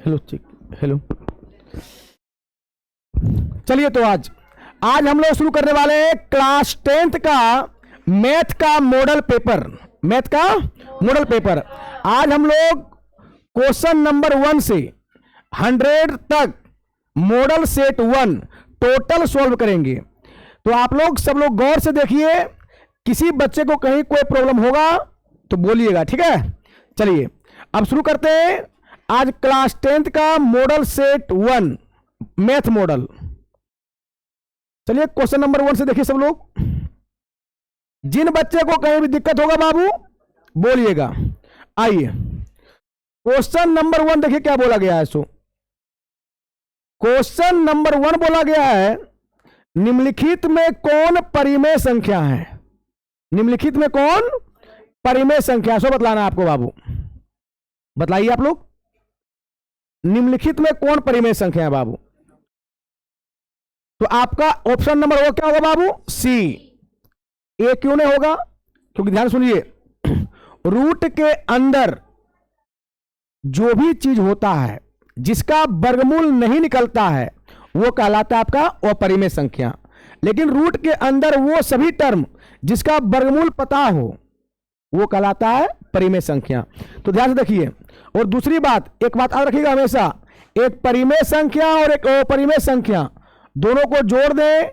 Hello check. Hello, चलिए तो आज हम लोग शुरू करने वाले हैं क्लास 10th का मैथ का मॉडल पेपर। मैथ का मॉडल पेपर आज हम लोग क्वेश्चन नंबर 1 से 100 तक मॉडल सेट 1 टोटल सॉल्व करेंगे। तो आप लोग सब लोग गौर से देखिए, किसी बच्चे को कहीं कोई प्रॉब्लम होगा तो बोलिएगा, ठीक है। चलिए अब शुरू करते हैं आज क्लास 10th का मॉडल सेट 1 मैथ मॉडल। चलिए क्वेश्चन नंबर 1 से देखिए सब लोग। जिन बच्चे को कहीं भी दिक्कत होगा बाबू बोलिएगा। आइए क्वेश्चन नंबर 1 देखिए क्या बोला गया है। सो क्वेश्चन नंबर 1 बोला गया है, निम्नलिखित में कौन परिमेय संख्या है। निम्नलिखित में कौन परिमेय संख्या, सो बतलाना आपको बाबू, बतलाइए आप लोग। निम्नलिखित में कौन परिमेय संख्या है बाबू। तो आपका ऑप्शन नंबर वो क्या होगा बाबू, सी। ए क्यों नहीं होगा, क्योंकि ध्यान सुनिए, रूट के अंदर जो भी चीज होता है जिसका वर्गमूल नहीं निकलता है वो कहलाता है आपका अपरिमेय संख्या। लेकिन रूट के अंदर वो सभी टर्म जिसका वर्गमूल पता हो वो कहलाता है परिमेय संख्या। तो ध्यान से देखिए। और दूसरी बात, एक बात याद रखिएगा हमेशा, एक परिमेय संख्या और एक अपरिमेय संख्या दोनों को जोड़ दें,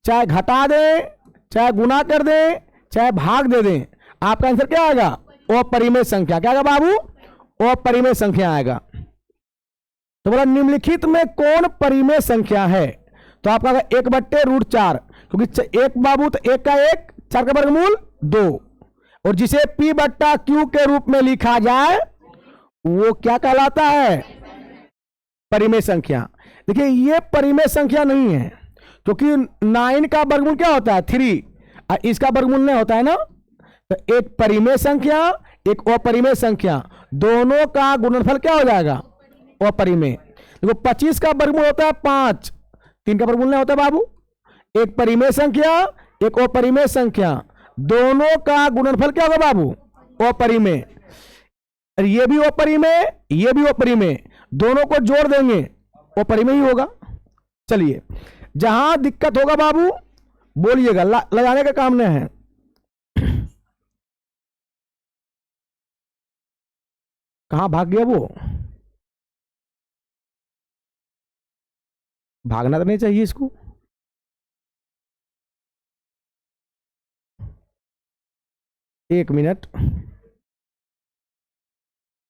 चाहे घटा दें, चाहे गुना कर दें, चाहे भाग दे दें, आपका आंसर क्या आएगा, अपरिमेय संख्या। क्या आएगा बाबू, अपरिमेय संख्या आएगा। तो बोला निम्नलिखित में कौन परिमेय संख्या है। तो आपका 1/√4, क्योंकि एक बाबू तो 1 का 1, 4 का वर्गमूल 2, और जिसे P/Q के रूप में लिखा जाए वो क्या कहलाता है, परिमेय संख्या। देखिए ये परिमेय संख्या नहीं है, क्योंकि 9 का वर्गमूल क्या होता है, 3, और इसका वर्गमूल नहीं होता है ना। तो एक परिमेय संख्या एक अपरिमेय संख्या, दोनों का गुणनफल क्या हो जाएगा, अपरिमेय। देखो 25 का वर्गमूल होता है 5, 3 का वर्गमूल नहीं होता बाबू। एक परिमेय संख्या एक अपरिमेय संख्या, दोनों का गुणनफल क्या होगा बाबू, अपरिमेय। ये भी अपरिमेय ये भी अपरिमेय, दोनों को जोड़ देंगे अपरिमेय ही होगा। चलिए जहां दिक्कत होगा बाबू बोलिएगा, लगाने का काम नहीं है। कहां भाग गया वो, भागना तो नहीं चाहिए इसको। एक मिनट,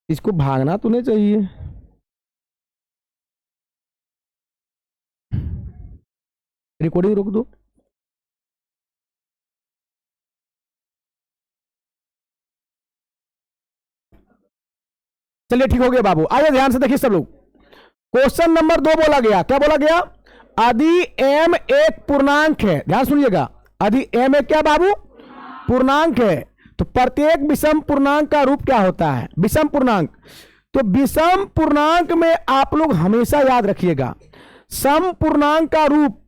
इसको भागना तो नहीं चाहिए। रिकॉर्डिंग रोक दो। चलिए ठीक हो गया बाबू। आइए ध्यान से देखिए सब लोग। क्वेश्चन नंबर 2 बोला गया, क्या बोला गया, यदि m एक पूर्णांक है, ध्यान सुनिएगा, यदि m एक क्या बाबू, पूर्णांक है, तो प्रत्येक विषम पूर्णांक का रूप क्या होता है, विषम पूर्णांक। तो विषम पूर्णांक में आप लोग हमेशा याद रखिएगा, सम पूर्णांक का रूप,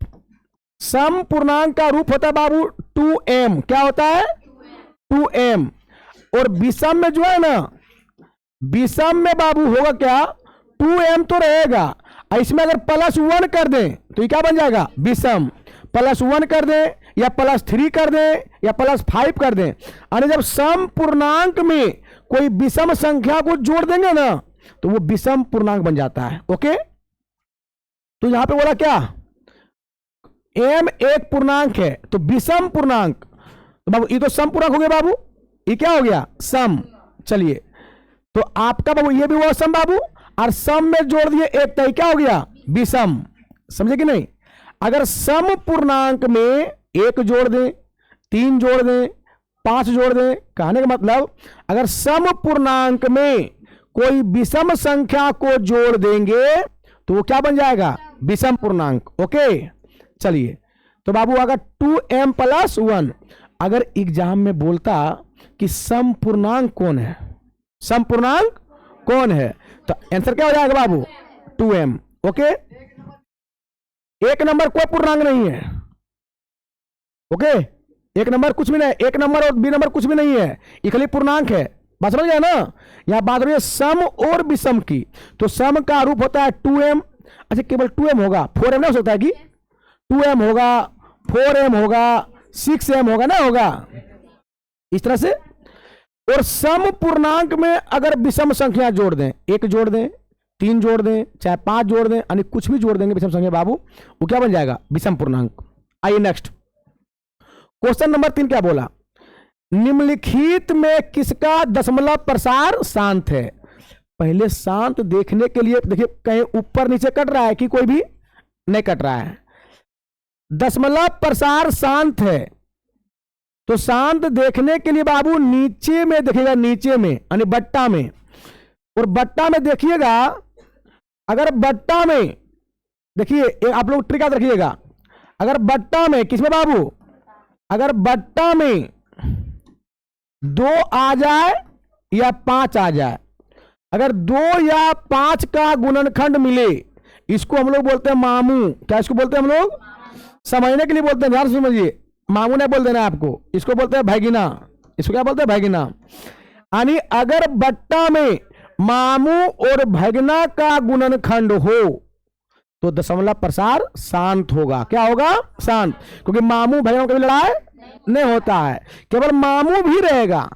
सम पूर्णांक का रूप होता है बाबू 2m। क्या होता है, 2m। और विषम में जो है ना, विषम में बाबू होगा क्या, 2m तो रहेगा, इसमें अगर +1 कर दें तो ये क्या बन जाएगा, विषम। +1 कर दें या +3 कर दें या +5 कर दें, यानी जब सम पूर्णांक में कोई विषम संख्या को जोड़ देंगे ना तो वो विषम पूर्णांक बन जाता है। ओके, तो यहां पे बोला क्या, m एक पूर्णांक है तो विषम पूर्णांक, तो बाबू ये तो सम पूर्णांक हो गया बाबू, ये क्या हो गया, सम। चलिए तो आपका बाबू ये भी हुआ सम बाबू, और सम में जोड़ दिए एक, तो क्या हो गया, विषम। समझे कि नहीं। अगर सम पूर्णांक में 1 जोड़ दें, 3 जोड़ दें, 5 जोड़ दें, कहने का मतलब अगर सम पूर्णांक में कोई विषम संख्या को जोड़ देंगे तो वो क्या बन जाएगा, विषम पूर्णांक। ओके चलिए, तो बाबू अगर 2m + 1, अगर एग्जाम में बोलता कि सम पूर्णांक कौन है, सम पूर्णांक कौन है, तो आंसर क्या हो जाएगा बाबू, 2m। ओके, एक नंबर कोई पूर्णांक नहीं है। ओके, एक नंबर कुछ भी नहीं, एक नंबर और बी नंबर कुछ भी नहीं है, ये खाली पूर्णांक है। बात समझ गया ना। यहां बात हो रही है सम और विषम की, तो सम का रूप होता है 2m। अच्छा केवल 2m होगा, 4m ना हो सकता है कि 2m होगा, 4m होगा, 6m होगा ना, होगा इस तरह से। और सम पूर्णांक में अगर विषम संख्या जोड़ दें, 1 जोड़ दें, 3 जोड़ दें, चाहे 5 जोड़ दें, यानी कुछ भी जोड़ देंगे विषम संख्या बाबू, वो क्या बन जाएगा, विषम पूर्णांक। आइए नेक्स्ट क्वेश्चन नंबर 3 क्या बोला, निम्नलिखित में किसका दशमलव प्रसार शांत है। पहले शांत देखने के लिए देखिए कहीं ऊपर नीचे कट रहा है कि कोई भी नहीं कट रहा है। दशमलव प्रसार शांत है, तो शांत देखने के लिए बाबू नीचे में देखिएगा, नीचे में यानी बट्टा में, और बट्टा में देखिएगा, अगर बट्टा में देखिए आप लोग ट्रिक याद रखिएगा, अगर बट्टा में किसमें बाबू, अगर बट्टा में 2 आ जाए या 5 आ जाए, अगर 2 या 5 का गुणनखंड मिले, इसको हम लोग बोलते हैं मामू। क्या इसको बोलते हैं हम लोग, समझने के लिए बोलते हैं, ध्यान समझिए, मामू ने बोल देना आपको, इसको बोलते हैं भैगिना। इसको क्या बोलते हैं, भैगिना। यानी अगर बट्टा में मामू और भैगिना का गुणनखंड हो तो दशमलव प्रसार शांत होगा। क्या होगा, शांत, क्योंकि मामू भैया कभी लड़ाई नहीं होता है। केवल मामू भी रहेगा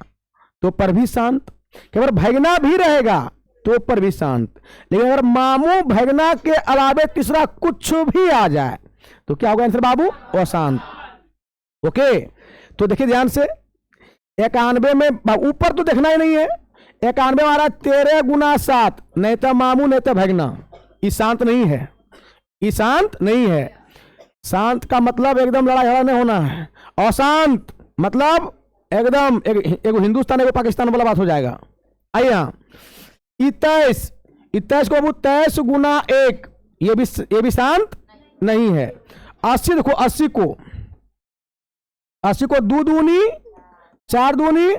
तो पर भी शांत, केवल भैगना भी रहेगा तो पर भी शांत। लेकिन अगर मामू भैगना के अलावे तीसरा कुछ भी आ जाए तो क्या होगा आंसर बाबू, अशांत। ओके, तो देखिए ध्यान से, 91 में ऊपर तो देखना ही नहीं है, 91 हमारा 13 गुना 7, नहीं तो मामू नहीं तो भैगना, ये शांत नहीं है, ये शांत नहीं है। शांत का मतलब एकदम लड़ाई झगड़ा नहीं होना है, अशांत मतलब एकदम एक हिंदुस्तान एक पाकिस्तान वाला बात हो जाएगा। आइए यहाँ 23 को 23 गुना 1, ये भी शांत नहीं है। 80 देखो, 80 को 2 दूनी 4 दूनी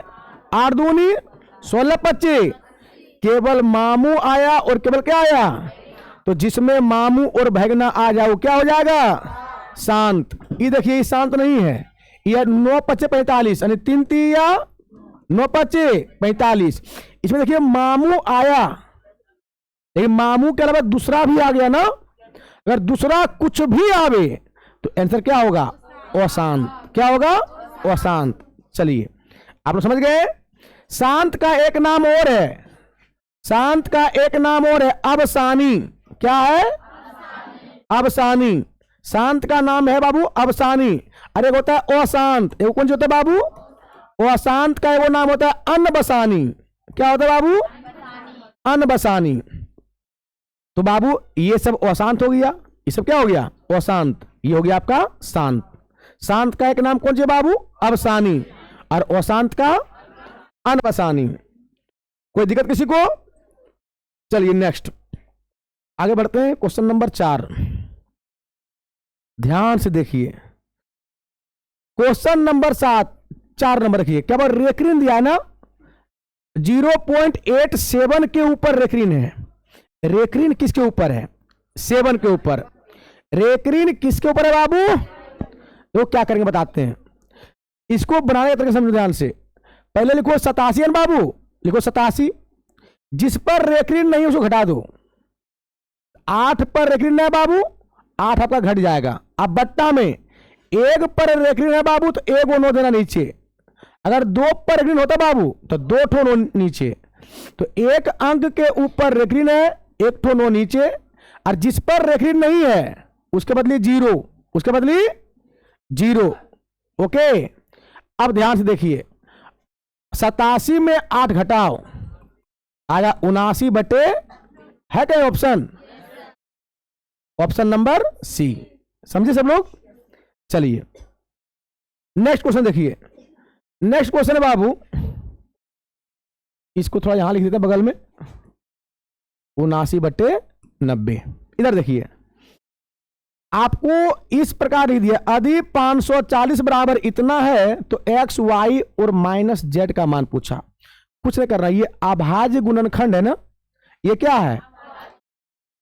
8 दूनी 16 25, केवल मामू आया और केवल क्या आया, तो जिसमें मामू और भैगना आ जाओ क्या हो जाएगा, शांत। ये देखिए ये शांत नहीं है, यह 9 25 45 यानी 3 3 या 9 25 45। इसमें देखिए मामू आया, लेकिन मामू के अलावा दूसरा भी आ गया ना, अगर दूसरा कुछ भी आवे तो आंसर क्या होगा, अशांत। क्या होगा, अशांत। चलिए आप लोग समझ गए। शांत का एक नाम और है, शांत का एक नाम और है अवसानी। क्या है, अवसानी। शांत का नाम है बाबू अवसानी। अरे एक होता है अशांत, एक कौन सा होता है बाबू, अशांत का वो नाम होता है अनबसानी। क्या होता है बाबू, अनबसानी। तो बाबू ये सब अशांत हो गया, ये सब क्या हो गया, अशांत। ये हो गया आपका शांत। शांत का एक नाम कौन सा बाबू, अवसानी, और अशांत का अनबसानी। कोई दिक्कत किसी को। चलिए नेक्स्ट आगे बढ़ते हैं, क्वेश्चन नंबर 4। ध्यान से देखिए क्वेश्चन नंबर 7, 4 नंबर रखिए। क्या बात, रेक्रीन दिया है ना, 0.87 के ऊपर रेक्रीन है। रेक्रीन किसके ऊपर है, 7 के ऊपर। रेक्रीन किसके ऊपर है बाबू, तो क्या करेंगे बताते हैं। इसको बनाने का तरीका समझो ध्यान से। पहले लिखो 87 है बाबू, लिखो 87। जिस पर रेक्रीन नहीं उसको घटा दो। 8 पर रेक्रीन है बाबू, 8 आपका घट जाएगा। अब बट्टा में 1 पर रेक्रीन है बाबू तो 1 नो देना नीचे। अगर 2 पर रेक्रीन होता बाबू तो 2 ठो नो नीचे। तो 1 अंक के ऊपर रेक्रीन है, 1 ठो नो नीचे, और जिस पर रेक्रीन नहीं है उसके बदले 0, उसके बदले 0। ओके, अब ध्यान से देखिए, 87 में 8 घटाओ आया 79 बटे, है क्या ऑप्शन, ऑप्शन नंबर सी। समझे सब लोग। चलिए नेक्स्ट क्वेश्चन देखिए। नेक्स्ट क्वेश्चन है बाबू, इसको थोड़ा यहां लिख देते हैं बगल में, 79 बटे 90। इधर देखिए आपको इस प्रकार लिख दिया, यदि 540 बराबर इतना है तो एक्स वाई और माइनस जेड का मान पूछा। कुछ नहीं करना, ये अभाज्य गुणनखंड है ना, ये क्या है,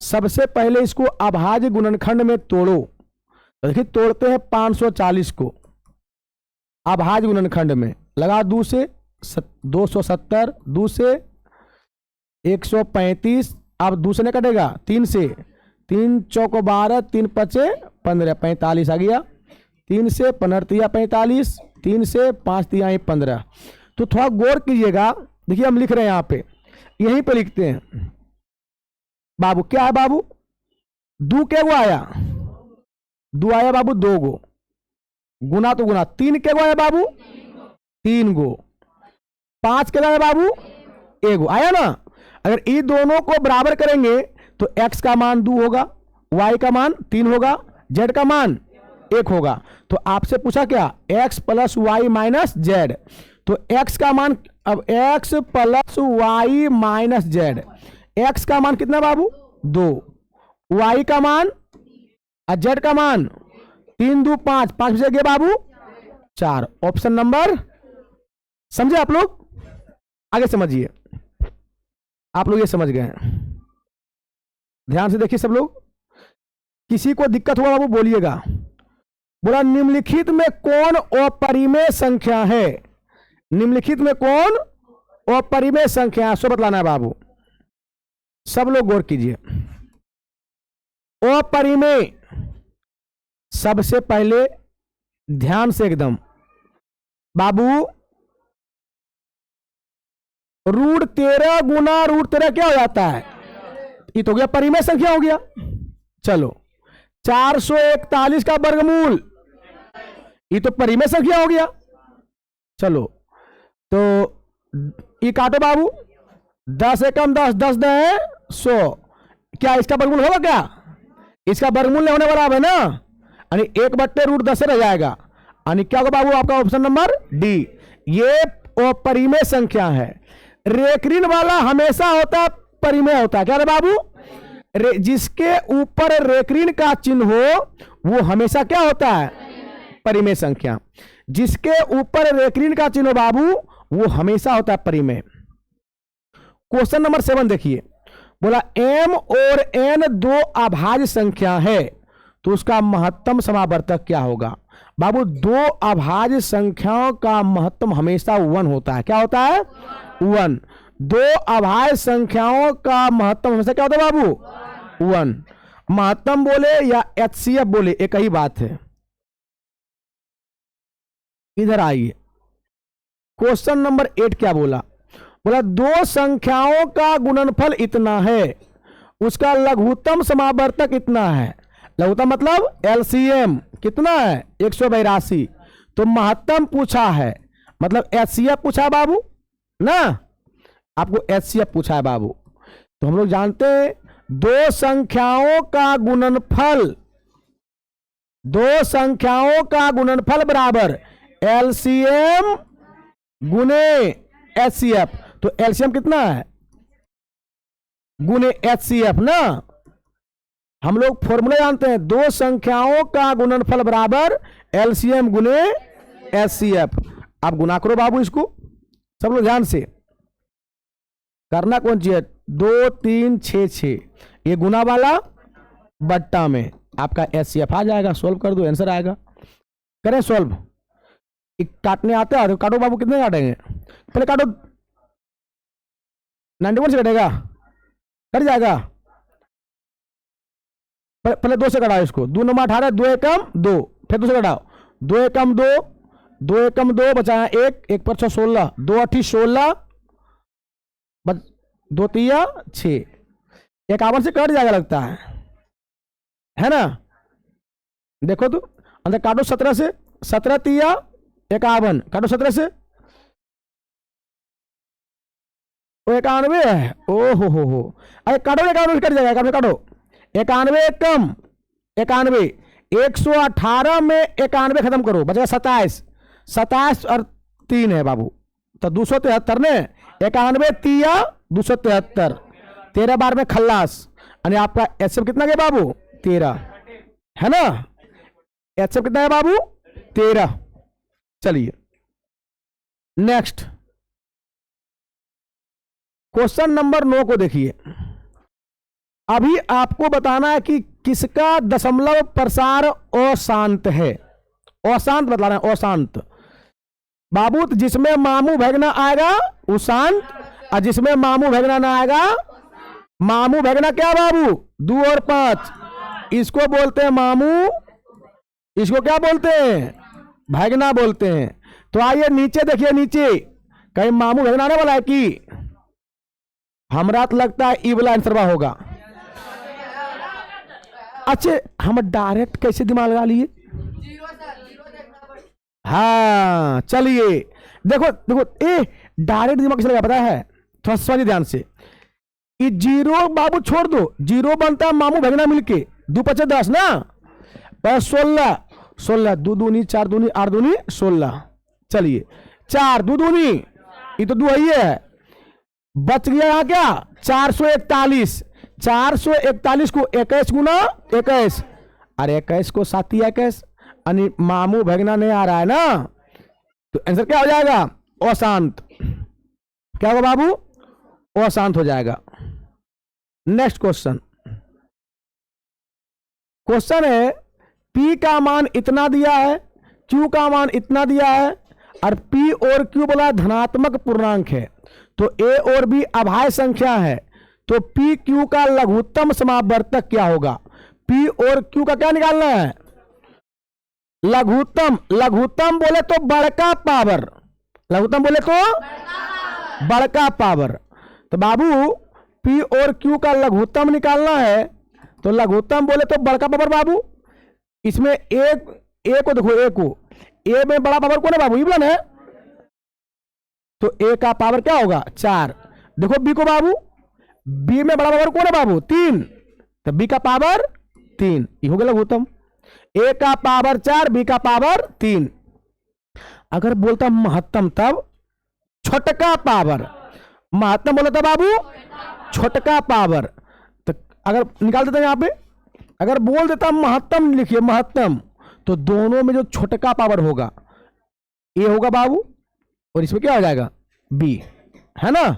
सबसे पहले इसको अभाज्य गुणनखंड में तोड़ो। तो देखिए तोड़ते हैं 540 को अभाज्य गुणनखंड में, लगा 2 से 270, 2 से 135, अब 2 से नहीं कटेगा, 3 से, 3 चौक 12, 3 पचे 15, 45 आ गया। 3 से 15 तिया 45, 3 से 5 तिया 15। तो थोड़ा गौर कीजिएगा, देखिए हम लिख रहे हैं यहाँ पे, यहीं पे लिखते हैं बाबू। क्या है बाबू? 2 क्या गो आया? 2 आया बाबू, 2 गो। गुना तो गुना, 3 क्या गो आया बाबू? 3 गो। 5 क्या आया बाबू? 1 गो आया ना। अगर इन दोनों को बराबर करेंगे तो x का मान 2 होगा, y का मान 3 होगा, z का मान 1 होगा। तो आपसे पूछा क्या? x plus y minus z. तो x का मान, अब x plus y minus z, x का मान कितना बाबू? 2, y का मान और z का मान 3 2 5, 5 बचे गए बाबू 4। ऑप्शन नंबर, समझे आप लोग? आगे समझिए, आप लोग ये समझ गए हैं, ध्यान से देखिए सब लोग। किसी को दिक्कत हुआ बाबू बोलिएगा। बोला निम्नलिखित में कौन अपरिमेय संख्या है? निम्नलिखित में कौन अपरिमेय संख्या है? सो बतलाना है बाबू। सब लोग गौर कीजिए। अपरिमेय, सबसे पहले ध्यान से एकदम बाबू, √13 गुना √13 क्या हो जाता है? ये तो गया परिमेय संख्या हो गया। चलो 441 का वर्गमूल, ये तो परिमेय संख्या हो गया। चलो तो ये काटो बाबू, 10 एकम 10, 10 दे 100, क्या इसका वर्गमूल होगा? क्या इसका वर्गमूल नहीं होने वाला है ना, यानी 1/√10 से रह जाएगा। यानी क्या होगा बाबू आपका? ऑप्शन नंबर डी, ये अपरिमेय संख्या है। रेखरीन वाला हमेशा होता है परिमेय होता है। क्या है बाबू? जिसके ऊपर रेखरीन का चिन्ह हो वो हमेशा क्या होता है? परिमेय संख्या। जिसके ऊपर रेखरीन का चिन्ह हो बाबू वो हमेशा होता है परिमेय। क्वेश्चन नंबर 7 देखिए, बोला m और n 2 अभाज्य संख्या है तो उसका महत्तम समावर्तक क्या होगा? बाबू 2 अभाज्य संख्याओं का महत्तम हमेशा 1 होता है। क्या होता है? 1। 2 अभाज्य संख्याओं का महत्तम हमेशा क्या होता है बाबू? 1। महत्तम बोले या HCF बोले एक ही बात है। इधर आइए, क्वेश्चन नंबर 8 क्या बोला? बोला 2 संख्याओं का गुणनफल इतना है, उसका लघुत्तम समावर्तक इतना है। लघुत्तम मतलब LCM कितना है? 182। तो महत्तम पूछा है, मतलब HCF पूछा है बाबू ना, आपको HCF पूछा है बाबू। तो हम लोग जानते हैं 2 संख्याओं का गुणनफल, 2 संख्याओं का गुणनफल बराबर LCM गुने HCF। तो LCM कितना है? गुने HCF ना। हम लोग फॉर्मूला जानते हैं, 2 संख्याओं का गुणनफल बराबर LCM गुने HCF। आप गुना करो बाबू इसको, सब लोग ध्यान से करना। कौन चाहिए? 2 3 6 6, ये गुना वाला बट्टा में आपका HCF आ जाएगा। सॉल्व कर दो, आंसर आएगा। करें सॉल्व। काटने आते हैं तो काटो बाबू, कितने काटेंगे? पहले काटो, 91 से कटेगा, कट जाएगा। पहले 2 से कटाओ इसको, 2 9 18, 2 एकम 2, फिर 2 से कटाओ, 2 एकम 2, 2 एकम 2 बचाया 1, 1 पर 6 16, 2 8 16, 2 तिया 6, 51 से कट जाएगा लगता है ना। देखो तो अंदर काटो 17 से, 17 तिया 51, काटो 17 से, 91 है। ओ हो, अरे काटो 91 कट जाएगा, काटो 91 कम 91, 118 में 91 खत्म करो, बचेगा 27, 27 और 3 है बाबू, तो 273 ने 91 तिया 273, 13 बार में खल्लास। यानी आपका HCF कितना गया बाबू? 13 है ना। HCF कितना है बाबू? 13। चलिए नेक्स्ट क्वेश्चन नंबर 9 को देखिए। अभी आपको बताना है कि किसका दशमलव प्रसार अशांत है। अशांत बतलाना है, अशांत। बाबू तो जिसमें मामू भगना आएगा वो शांत, और जिसमें मामू भगना ना आएगा, मामू भगना क्या बाबू 2 और 5, इसको बोलते हैं मामू, इसको क्या बोलते हैं भगना बोलते हैं। तो आइए नीचे देखिए, नीचे कहीं मामू भगना आने वाला है कि, हमरा तो लगता है ई वाला आंसर होगा। अच्छा हम डायरेक्ट कैसे दिमाग लगा लिए, हाँ चलिए देखो देखो, डायरेक्ट दिमाग कैसे लगा पता है, थोड़ा समझिए ध्यान से। ये 0 बाबू छोड़ दो, 0 बनता है मामू भगना मिलके, 2 5 10 ना, बस 16, 16 2 दूनी 4 दूनी 8 दूनी 16, चलिए 4 2 दूनी, ये तो 2 है, बच गया यहाँ क्या 441, 441 को 21 गुना 21, अरे 21 को 7 21, यानी मामू भगना नहीं आ रहा है ना, तो आंसर क्या हो जाएगा अशांत, क्या होगा बाबू अशांत हो जाएगा। नेक्स्ट क्वेश्चन, क्वेश्चन है P का मान इतना दिया है, Q का मान इतना दिया है, और P और Q बोला धनात्मक पूर्णांक है, तो A और B अभाज्य संख्या है, तो P Q का लघुत्तम समावर्तक क्या होगा। P और Q का क्या निकालना है, लघुत्तम, लघुत्तम बोले तो बड़का पावर, लघुत्तम बोले तो बड़का पावर, तो बाबू P और Q का लघुत्तम निकालना है, तो लघुत्तम बोले तो बड़का पावर बाबू, इसमें एक ए को देखो, ए को, ए में बड़ा पावर कौन है बाबू इवन है, तो ए का पावर क्या होगा 4, देखो बी को बाबू, बी में बड़ा पावर कौन है बाबू 3, तो बी का पावर 3, ये हो गया लघुत्तम, ए का पावर 4 बी का पावर 3। अगर बोलता महत्तम तब छोटका पावर, महत्तम बोला था बाबू छोटका पावर, तो अगर निकाल देते हैं यहां पे, अगर बोल देता महत्तम लिखिए महत्तम, तो दोनों में जो छोटका पावर होगा ए होगा बाबू, और इसमें क्या हो जाएगा बी, है ना।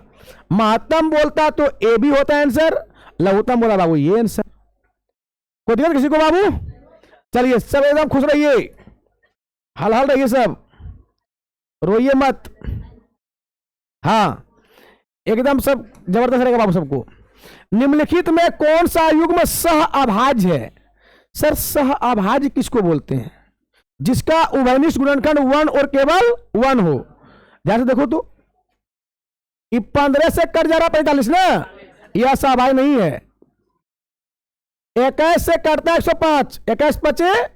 महत्तम बोलता तो ए भी होता है आंसर, लघुत्तम बोला बाबू ये आंसर। कोई दिक्कत किसी को बाबू, चलिए सब एकदम खुश रहिए, हल हल रहिए सब, रोइए मत, हाँ एकदम सब जबरदस्त रहेगा बाबू सबको। निम्नलिखित में कौन सा युग्म सह अभाज्य है, सर सह अभाज्य किसको बोलते हैं, जिसका उभयनिष्ठ गुणनखंड 1 और केवल 1 हो। ध्यान से देखो तो, ये 15 से कट जा रहा 45 ना, यह सहअभाज्य नहीं है। 21 से कटता है 105, 21 5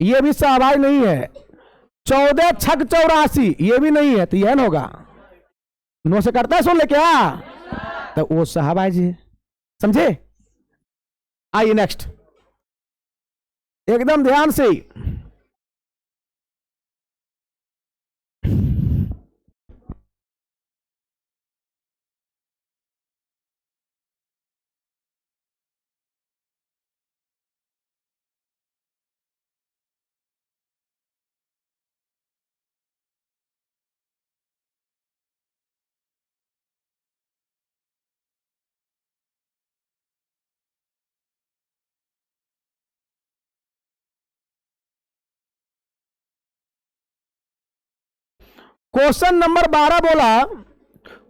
ये भी सहअभाज्य नहीं है। 14 6 84 ये भी नहीं है, तो यह होगा 9 से कटता है 16 क्या, तो वो सहअभाज्य है, समझे। आइए नेक्स्ट, एकदम ध्यान से, क्वेश्चन नंबर 12 बोला,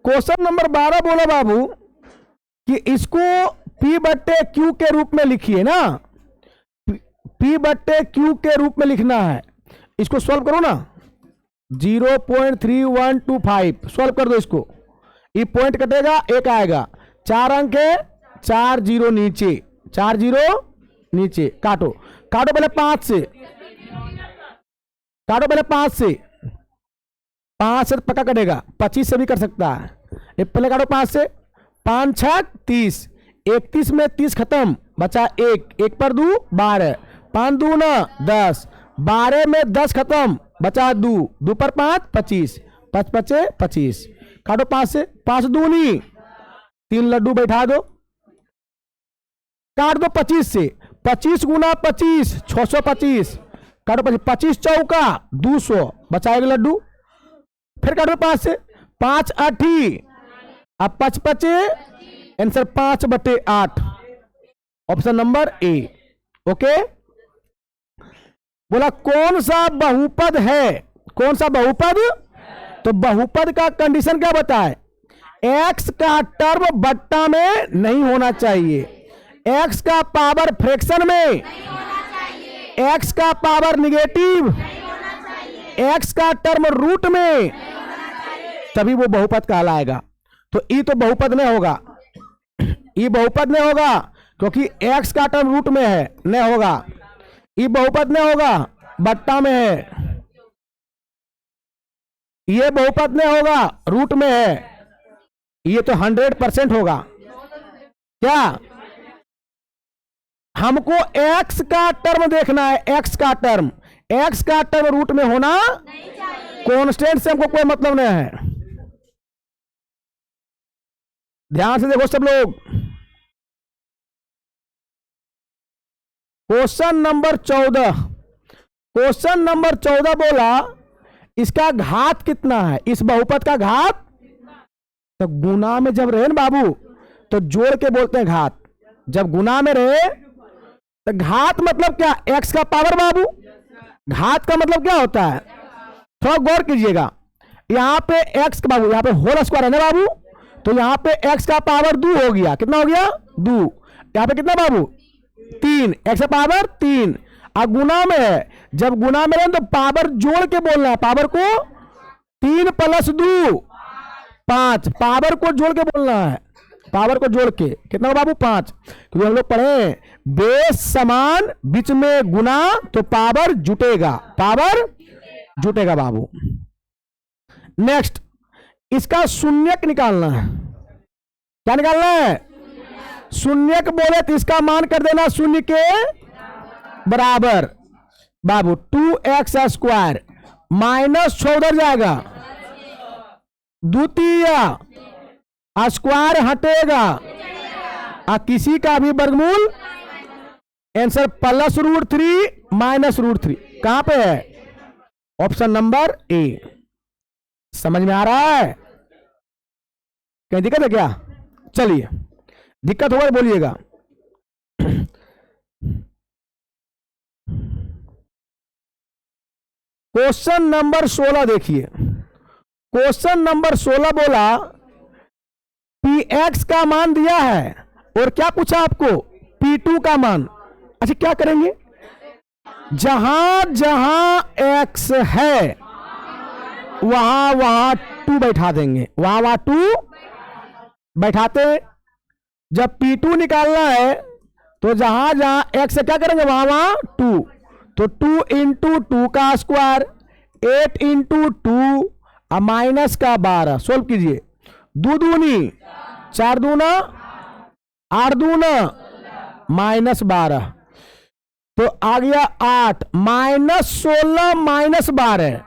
क्वेश्चन नंबर 12 बोला बाबू कि इसको P बट्टे Q के रूप में लिखिए ना, P बट्टे Q के रूप में लिखना है, इसको सॉल्व करो ना, 0.3125 सॉल्व कर दो इसको, ये पॉइंट कटेगा एक आएगा, 4 अंक है, 4 0 नीचे, 4 0 नीचे, काटो काटो पहले 5 से, काटो पहले 5 से, 5 से पक्का कटेगा, 25 से भी कर सकता है, ये पहले काटो 5 से, 5 6 30, 31 में 30 खत्म, बचा 1, 1 पर 2 12, 5 2 9 10, 12 में 10 खत्म, बचा 2, 2 पर 5 25, 5 5 25, काटो 5 से, 5 दूनी 3 लड्डू बैठा दो, काट दो 25 से, 25 गुना 25 625, काटो 25, 25 चौका 200, बचाएगा लड्डू, फिर काटो 5 से, 5 8, अब 5 5 आंसर 5 बटे 8, ऑप्शन नंबर ए। ओके, बोला कौन सा बहुपद है, कौन सा बहुपद तो बहुपद का कंडीशन क्या बताए, एक्स का टर्म बट्टा में नहीं होना चाहिए, एक्स का पावर फ्रैक्शन में, एक्स का पावर निगेटिव, एक्स का टर्म रूट में, तभी वो बहुपद कहलाएगा। तो ई तो बहुपद नहीं होगा, ई बहुपद नहीं होगा क्योंकि एक्स का टर्म रूट में है, नहीं होगा। ई बहुपद नहीं होगा, बट्टा में है। ये बहुपद नहीं होगा, रूट में है। ये तो 100% होगा। क्या हमको एक्स का टर्म देखना है, एक्स का टर्म, एक्स का टर्म रूट में होना, कांस्टेंट से हमको कोई मतलब नहीं है। ध्यान से देखो सब लोग। क्वेश्चन नंबर 14, क्वेश्चन नंबर 14 बोला इसका घात कितना है, इस बहुपद का घात। तो गुना में जब रहे ना बाबू तो जोड़ के बोलते हैं घात। जब गुना में रहे तो घात मतलब क्या, एक्स का पावर बाबू। घात का मतलब क्या होता है, थोड़ा गौर कीजिएगा। यहां पे एक्स का बाबू, यहां पे होल स्क्वायर है ना बाबू, तो यहां पे एक्स का पावर 2 हो गया। कितना हो गया, 2। यहां पे कितना बाबू, 3, एक्स का पावर 3। अब गुना में है, जब गुना में है तो पावर जोड़ के बोलना है, पावर को 3 + 2 5, पावर को जोड़ के बोलना है, पावर को जोड़ के। कितना बाबू, 5। क्योंकि हम लोग पढ़े बेस समान बीच में गुना तो पावर जुटेगा, पावर जुटेगा बाबू। नेक्स्ट इसका शून्यक निकालना है। क्या निकालना है, शून्यक बोले तो इसका मान कर देना शून्य के बराबर बाबू। 2x² -14 जाएगा, द्वितीय स्क्वायर हटेगा, और किसी का भी वर्गमूल, आंसर +√3 -√3। कहां पे है, ऑप्शन नंबर ए। समझ में आ रहा है, कहीं दिक्कत है क्या? चलिए, दिक्कत होगा तो बोलिएगा। क्वेश्चन नंबर 16 देखिए। क्वेश्चन नंबर 16 बोला Px का मान दिया है और क्या पूछा आपको, P2 का मान। अच्छा क्या करेंगे, जहां जहां x है वहां वहां 2 बैठा देंगे, वहां वहां 2 बैठाते। जब P2 निकालना है तो जहां जहां x है क्या करेंगे, वहां वहां 2। तो 2 × 2 का स्क्वायर, 8 × 2 माइनस का 12। सोल्व कीजिए, 2 दूनी 4 दूना 8 दूना -12, तो आ गया 8 -16 -12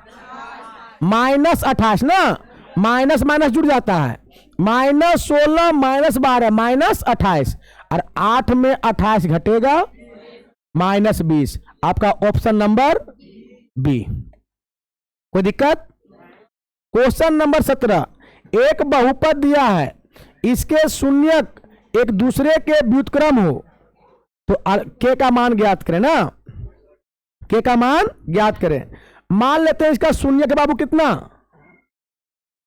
-28 ना, माइनस माइनस जुड़ जाता है, -16 -12 -28, और 8 में 28 घटेगा -20। आपका ऑप्शन नंबर बी। कोई दिक्कत? क्वेश्चन नंबर 17, एक बहुपद दिया है, इसके शून्यक एक दूसरे के व्युत्क्रम हो तो के का मान ज्ञात करें ना, के का मान ज्ञात करें। मान लेते हैं इसका शून्य के बाबू कितना,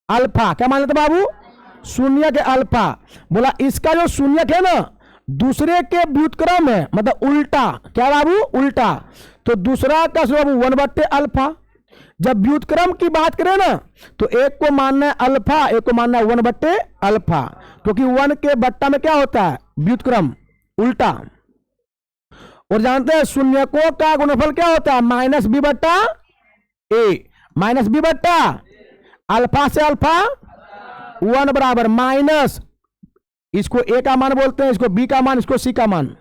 अल्फा। क्या मान लेते बाबू, शून्य के अल्फा। बोला इसका जो शून्य है ना दूसरे के व्युत्क्रम है, मतलब उल्टा। क्या बाबू, उल्टा। तो दूसरा का बाबू 1/अल्फा। जब व्युत्क्रम की बात करें ना तो एक को मानना है अल्फा, एक को मानना है 1/अल्फा, क्योंकि 1 के बट्टा में क्या होता है, व्युत्क्रम, उल्टा। और जानते हैं शून्यकों का गुणनफल क्या होता है, -b/a, -b/ अल्फा से अल्फा 1 बराबर माइनस, इसको ए का मान बोलते हैं, इसको बी का मान, इसको सी का मान।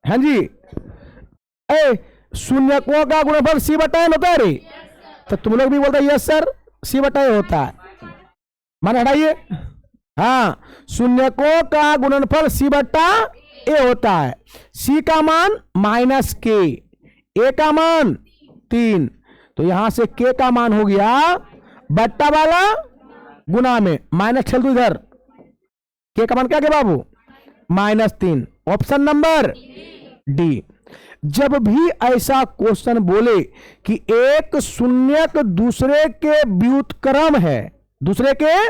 हाँ जी, शून्यकों का गुणनफल c/n होता है रे, तो तुम लोग भी बोलते हैं यस सर, c/a होता है। मान हटाइए, हाँ, शून्यकों का गुणनफल c/a होता है। c का मान -k, a का मान 3, तो यहां से k का मान हो गया बट्टा वाला गुना में, माइनस छल दो इधर, k का मान क्या गया बाबू, -3। Option number D. जब भी ऐसा क्वेश्चन बोले कि एक शून्यक दूसरे के व्युत्क्रम है, दूसरे के,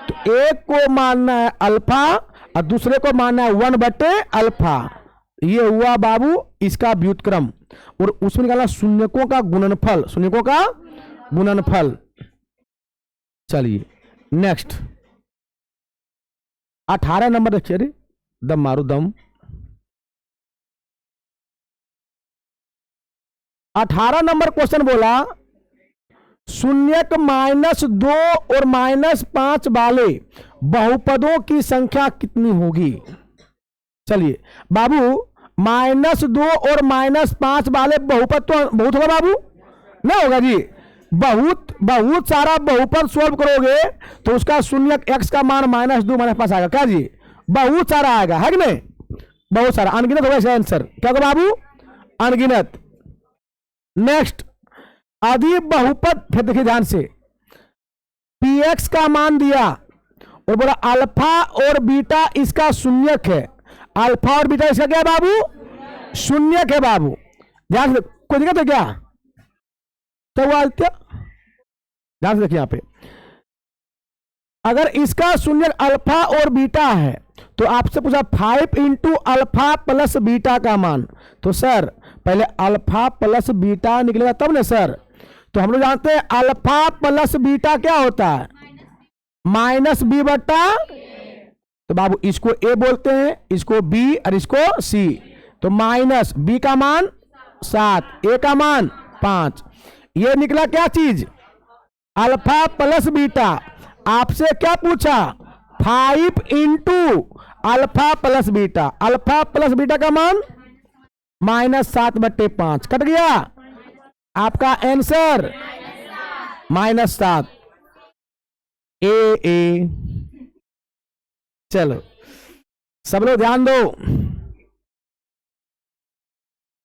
तो एक को मानना है अल्फा और दूसरे को मानना है 1/अल्फा, ये हुआ बाबू इसका व्युत्क्रम, और उसमें निकालना शून्यकों का गुणनफल, शून्यकों का गुणनफल। चलिए नेक्स्ट 18 नंबर देखिए, अरे दम मारो दम। 18 नंबर क्वेश्चन बोला शून्यक -2 और -5 वाले बहुपदों की संख्या कितनी होगी। चलिए बाबू -2 और -5 वाले बहुपद तो बहुत होगा बाबू, ना होगा जी, बहुत सारा बहुपद सॉल्व करोगे तो उसका शून्यक x का मान -2 -5 आएगा क्या जी, बहुत सारा आएगा, है कि नहीं, बहुत सारा, अनगिनत होगा इसका आंसर, क्या होगा बाबू, अनगिनत। नेक्स्ट आदि बहुपद, फिर देखिए ध्यान से, px का मान दिया और बोला अल्फा और बीटा इसका शून्यक है, अल्फा और बीटा इसका क्या है बाबू, शून्यक है बाबू, ध्यान से, कोई दिक्कत है क्या, तो वो ध्यान से देखिए यहां पे, अगर इसका शून्यक अल्फा और बीटा है तो आपसे पूछा 5 इंटू अल्फा प्लस बीटा का मान, तो सर पहले अल्फा प्लस बीटा निकलेगा तब ना सर, तो हम लोग जानते हैं अल्फा प्लस बीटा क्या होता है, -b/, तो बाबू इसको a बोलते हैं, इसको b और इसको c, तो -b का मान 7, a का मान 5, ये निकला क्या चीज, अल्फा प्लस बीटा। आपसे क्या पूछा 5 into alpha plus beta, alpha plus beta का मान -7/5, कट गया आपका आंसर -7, ए। चलो सब लोग ध्यान दो,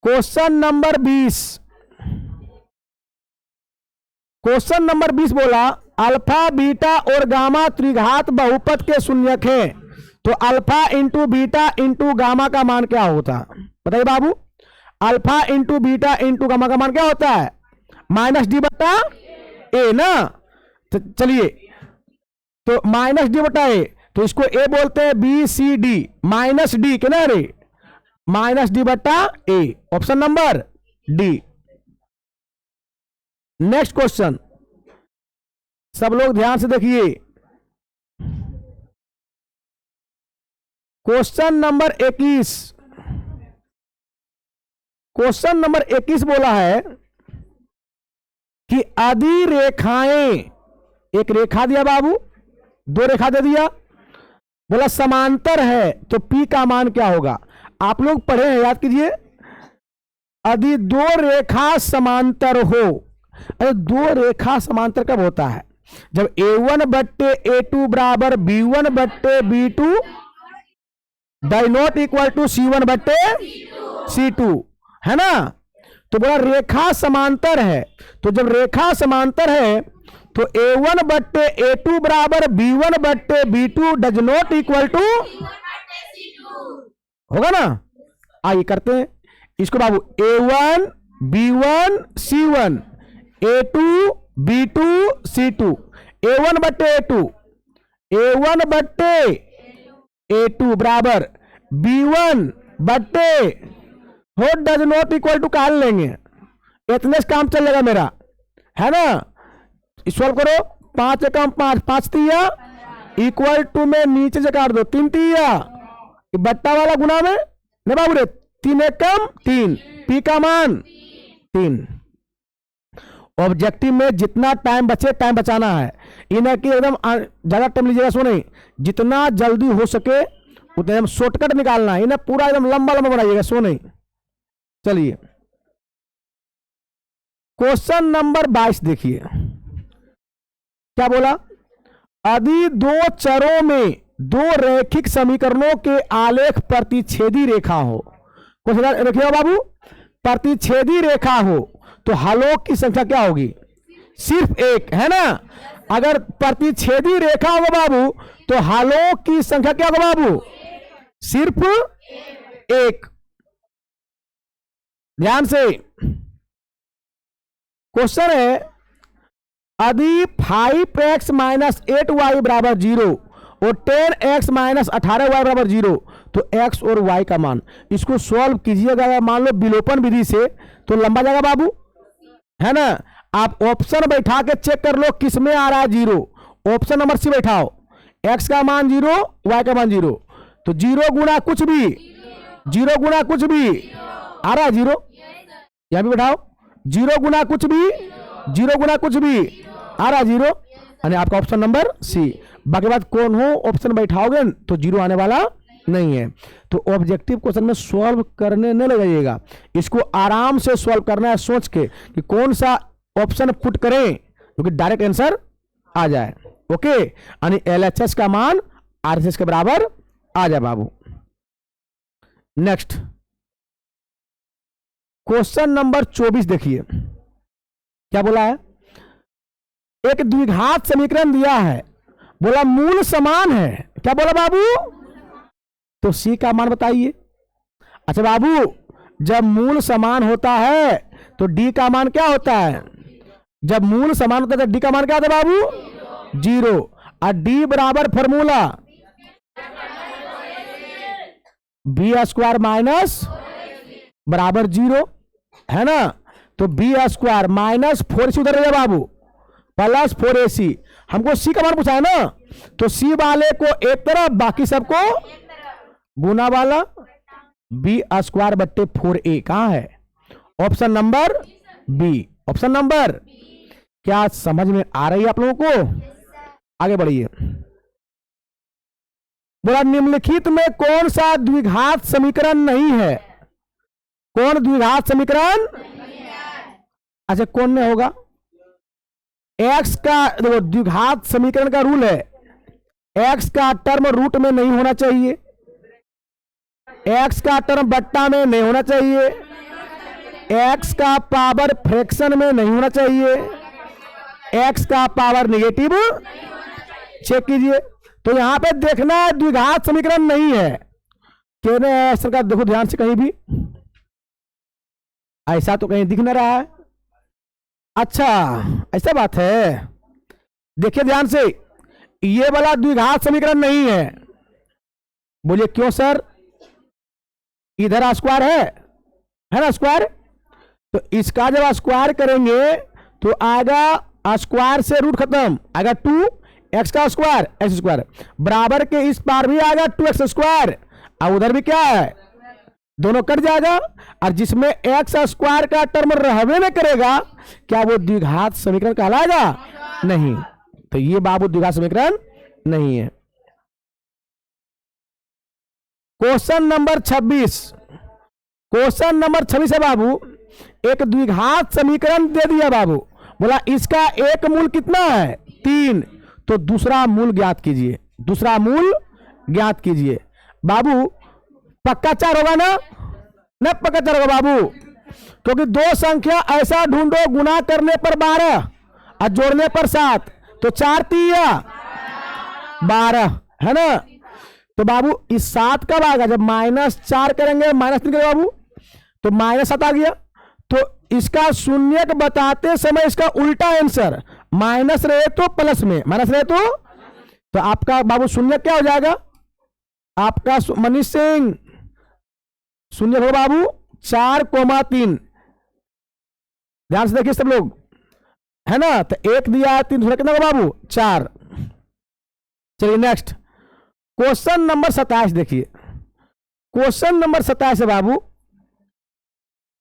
क्वेश्चन नंबर 20, क्वेश्चन नंबर 20 बोला अल्फा बीटा और गामा त्रिघात बहुपद के शून्यक है, तो alpha into beta into gamma का मान क्या होता, बताइए बाबू, alpha into beta into gamma का मान क्या होता है, -d/a ना, तो चलिए तो -d/a, तो इसको a बोलते हैं, BCD -d के ना, रे -d/a, option number D. Next question सब लोग ध्यान से देखिए, क्वेश्चन नंबर 21, क्वेश्चन नंबर 21 बोला है कि आदि रेखाएं, एक रेखा दिया बाबू, 2 रेखा दे दिया, बोला समांतर है तो P का मान क्या होगा। आप लोग पढ़े हैं, याद कीजिए, यदि 2 रेखा समांतर हो, अरे 2 रेखा समांतर कब होता है, जब A1/A2 बराबर B1/B2 die not equal to C1/C2, है ना, तो बोला रेखा समांतर है, तो जब रेखा समांतर है तो A1/A2 बराबर B1/B2 does not equal to, होगा ना, आइए करते हैं इसको बाबू, A1 B1 C1, A2 B2 C2, A1/A2, A1/A2 बराबर B1/, हो डज नॉट इक्वल टू कहा लेंगे, इतने से काम चलेगा मेरा, है ना, सॉल्व करो, 5 एकम 5, 5 तिया इक्वल टू में नीचे से काट दो, 3 तिया, बट्टा वाला गुना में नहीं बाबू रे, 3 एकम 3, पी का मान 3। ऑब्जेक्टिव में जितना टाइम बचे, टाइम बचाना है, इन्हें कि एकदम ज्यादा टाइम लीजिएगा, सो नहीं, जितना जल्दी हो सके उतना एकदम शॉर्टकट निकालना है, इन्हें पूरा एकदम लंबा लंबा बनाइएगा, सो नहीं। चलिए क्वेश्चन नंबर 22 देखिए, क्या बोला, यदि 2 चरों में 2 रैखिक समीकरणों के आलेख प्रतिच्छेदी रेखा हो, क्वेश्चन रखिएगा बाबू, प्रतिच्छेदी रेखा हो तो हलों की संख्या क्या होगी, सिर्फ 1, है ना, अगर प्रतिच्छेदी रेखा होगा बाबू तो हलों की संख्या क्या होगा बाबू, सिर्फ 1। ध्यान से क्वेश्चन है, यदि 5x माइनस 8y बराबर 0 और 10x माइनस 18y बराबर 0 तो x और y का मान, इसको सॉल्व कीजिएगा। मान लो विलोपन विधि से तो लंबा जाएगा बाबू, है ना। आप ऑप्शन बैठा के चेक कर लो किस में आ रहा है 0। ऑप्शन नंबर सी बैठाओ, x का मान 0, y का मान 0, तो 0 गुना कुछ भी, 0 गुना कुछ भी आ रहा है 0। यहां भी बैठाओ, 0 गुना कुछ भी, 0 गुना कुछ भी आ रहा है 0, यानी आपका ऑप्शन नंबर सी। बाकी बात कौन हो ऑप्शन बैठाओगे तो 0 आने वाला नहीं है। तो ऑब्जेक्टिव क्वेश्चन में सॉल्व करने न लगाइएगा, इसको आराम से सॉल्व करना है सोच के कि कौन सा ऑप्शन पुट करें क्योंकि डायरेक्ट आंसर आ जाए। ओके, यानी एलएचएस का मान आरएचएस के बराबर आ जाए बाबू। नेक्स्ट क्वेश्चन नंबर 24 देखिए क्या बोला है। एक द्विघात समीकरण दिया है, बोला मूल समान है। क्या बोला बाबू, तो सी का मान बताइए। अच्छा बाबू, जब मूल समान होता है तो डी का मान क्या होता है, जब मूल समान होता है तो डी का मान क्या होता है बाबू, 0। और डी बराबर फॉर्मूला बी स्क्वायर माइनस बराबर 0, है ना। तो बी स्क्वायर माइनस 4ac उधर रहेगा बाबू, प्लस 4ac। हमको सी का मान पूछा है ना, तो सी वाले को एक तरफ बाकी सबको गुना वाला, बी स्क्वायर बट्टे 4a कहां है, option number B. Option number, क्या समझ में आ रही है आप लोगों को, आगे बढ़िए। बोला निम्नलिखित में कौन सा द्विघात समीकरण नहीं है, कौन द्विघात समीकरण, अच्छा कौन में होगा, एक्स का, देखो द्विघात समीकरण का रूल है एक्स का टर्म रूट में नहीं होना चाहिए, एक्स का टर्म बट्टा में नहीं होना चाहिए, एक्स का पावर फ्रैक्शन में नहीं होना चाहिए, एक्स का पावर नेगेटिव, चेक कीजिए। तो यहां पे देखना है द्विघात समीकरण नहीं है, कहने सरकार देखो ध्यान से, कहीं भी ऐसा तो कहीं दिख नहीं रहा है। अच्छा ऐसा बात है, देखिए ध्यान से, ये वाला द्विघात समीकरण नहीं है। बोलिए क्यों सर, इधर स्क्वायर है ना स्क्वायर, तो इसका जब स्क्वायर करेंगे तो आएगा स्क्वायर से रूट खत्म, आएगा 2x का स्क्वायर एक्स स्क्वायर, बराबर के इस पार भी आएगा 2x स्क्वायर, और उधर भी क्या है, दोनों कट जाएगा। और जिसमें एक्स स्क्वायर का टर्म रहने में करेगा, क्या वो द्विघात समीकरण कहलाएगा, नहीं। तो ये बाबू द्विघात समीकरण नहीं है। क्वेश्चन नंबर 26, क्वेश्चन नंबर 26 है बाबू, एक द्विघात समीकरण दे दिया बाबू, बोला इसका एक मूल कितना है 3, तो दूसरा मूल ज्ञात कीजिए, दूसरा मूल ज्ञात कीजिए। बाबू पक्का 4 होगा ना, न पक्का 4 होगा बाबू, क्योंकि दो संख्या ऐसा ढूंढो गुना करने पर 12 और जोड़ने पर 7, तो 4 3 12 है ना। तो बाबू इस 7 कब आएगा, जब -4 करेंगे, -3 करेंगे बाबू, तो -7 आ गया। तो इसका शून्य बताते समय इसका उल्टा आंसर, माइनस रहे तो प्लस में, माइनस रहे तो आपका बाबू शून्य क्या हो जाएगा, आपका मनीष सिंह शून्य हो बाबू 4,3। ध्यान से देखिए सब लोग, है ना। तो 1 दिया 3, दूसरा कितना होगा बाबू 4। चलिए नेक्स्ट क्वेश्चन नंबर 27 देखिए, क्वेश्चन नंबर 27 है बाबू,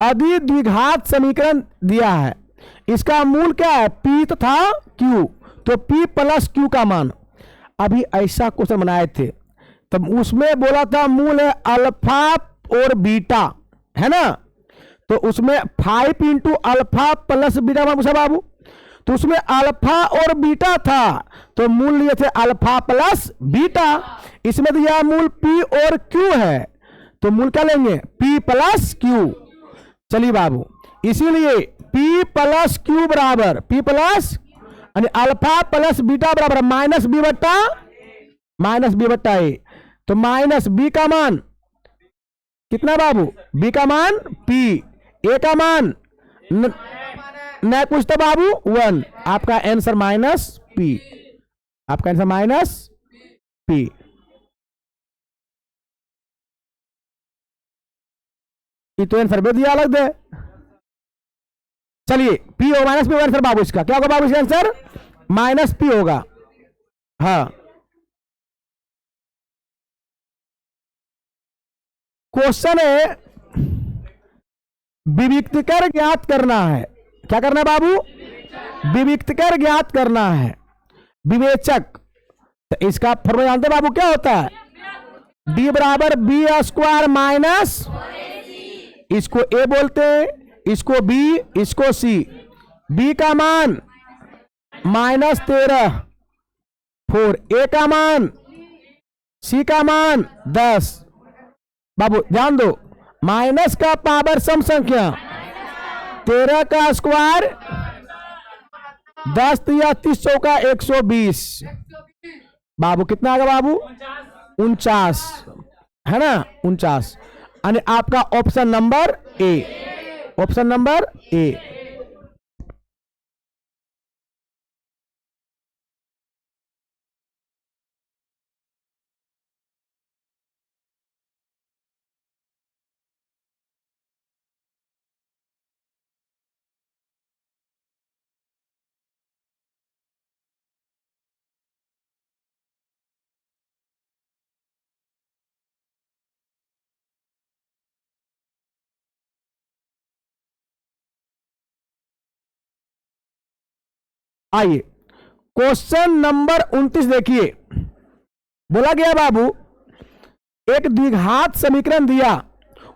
यदि द्विघात समीकरण दिया है, इसका मूल क्या है p तथा q, तो p प्लस q का मान। अभी ऐसा क्वेश्चन बनाए थे तब उसमें बोला था मूल है अल्फा और बीटा, है ना। तो उसमें 5 इंटू अल्फा प्लस बीटा मान पूछा बाबू, तो उसमें अल्फा और बीटा था, तो मूल लिए थे अल्फा प्लस बीटा। इसमें दिया मूल p और q है, तो मूल क्या लेंगे p प्लस q। चलिए बाबू, इसीलिए p प्लस q बराबर p प्लस यानी अल्फा प्लस बीटा बराबर माइनस बी बट्टा ए। तो माइनस बी का मान कितना बाबू, b का मान p, ए का मान न कुछ तो बाबू 1, आपका आंसर माइनस पी, आपका आंसर माइनस पी। ये तो आंसर भी दिया अलग दे। चलिए पी और माइनस पी होगा आंसर बाबू, इसका क्या होगा बाबू, इसका आंसर माइनस पी होगा। हाँ, क्वेश्चन है विविक्तकर ज्ञात करना है। क्या करना है बाबू, विविक्तकर ज्ञात करना है, विवेचक। तो इसका फॉर्मूला जानते बाबू क्या होता है, डी बराबर बी स्क्वायर माइनस, इसको ए बोलते हैं, इसको बी, इसको सी। बी का मान -13 4, ए का मान, सी का मान 10। बाबू ध्यान दो, माइनस का पावर सम संख्या 13 का स्क्वायर 10 या 30 का 120। बाबू कितना आएगा बाबू, 49 है ना, 49। यानी आपका option number A, option number ए। आइए क्वेश्चन नंबर 29 देखिए, बोला गया बाबू एक द्विघात समीकरण दिया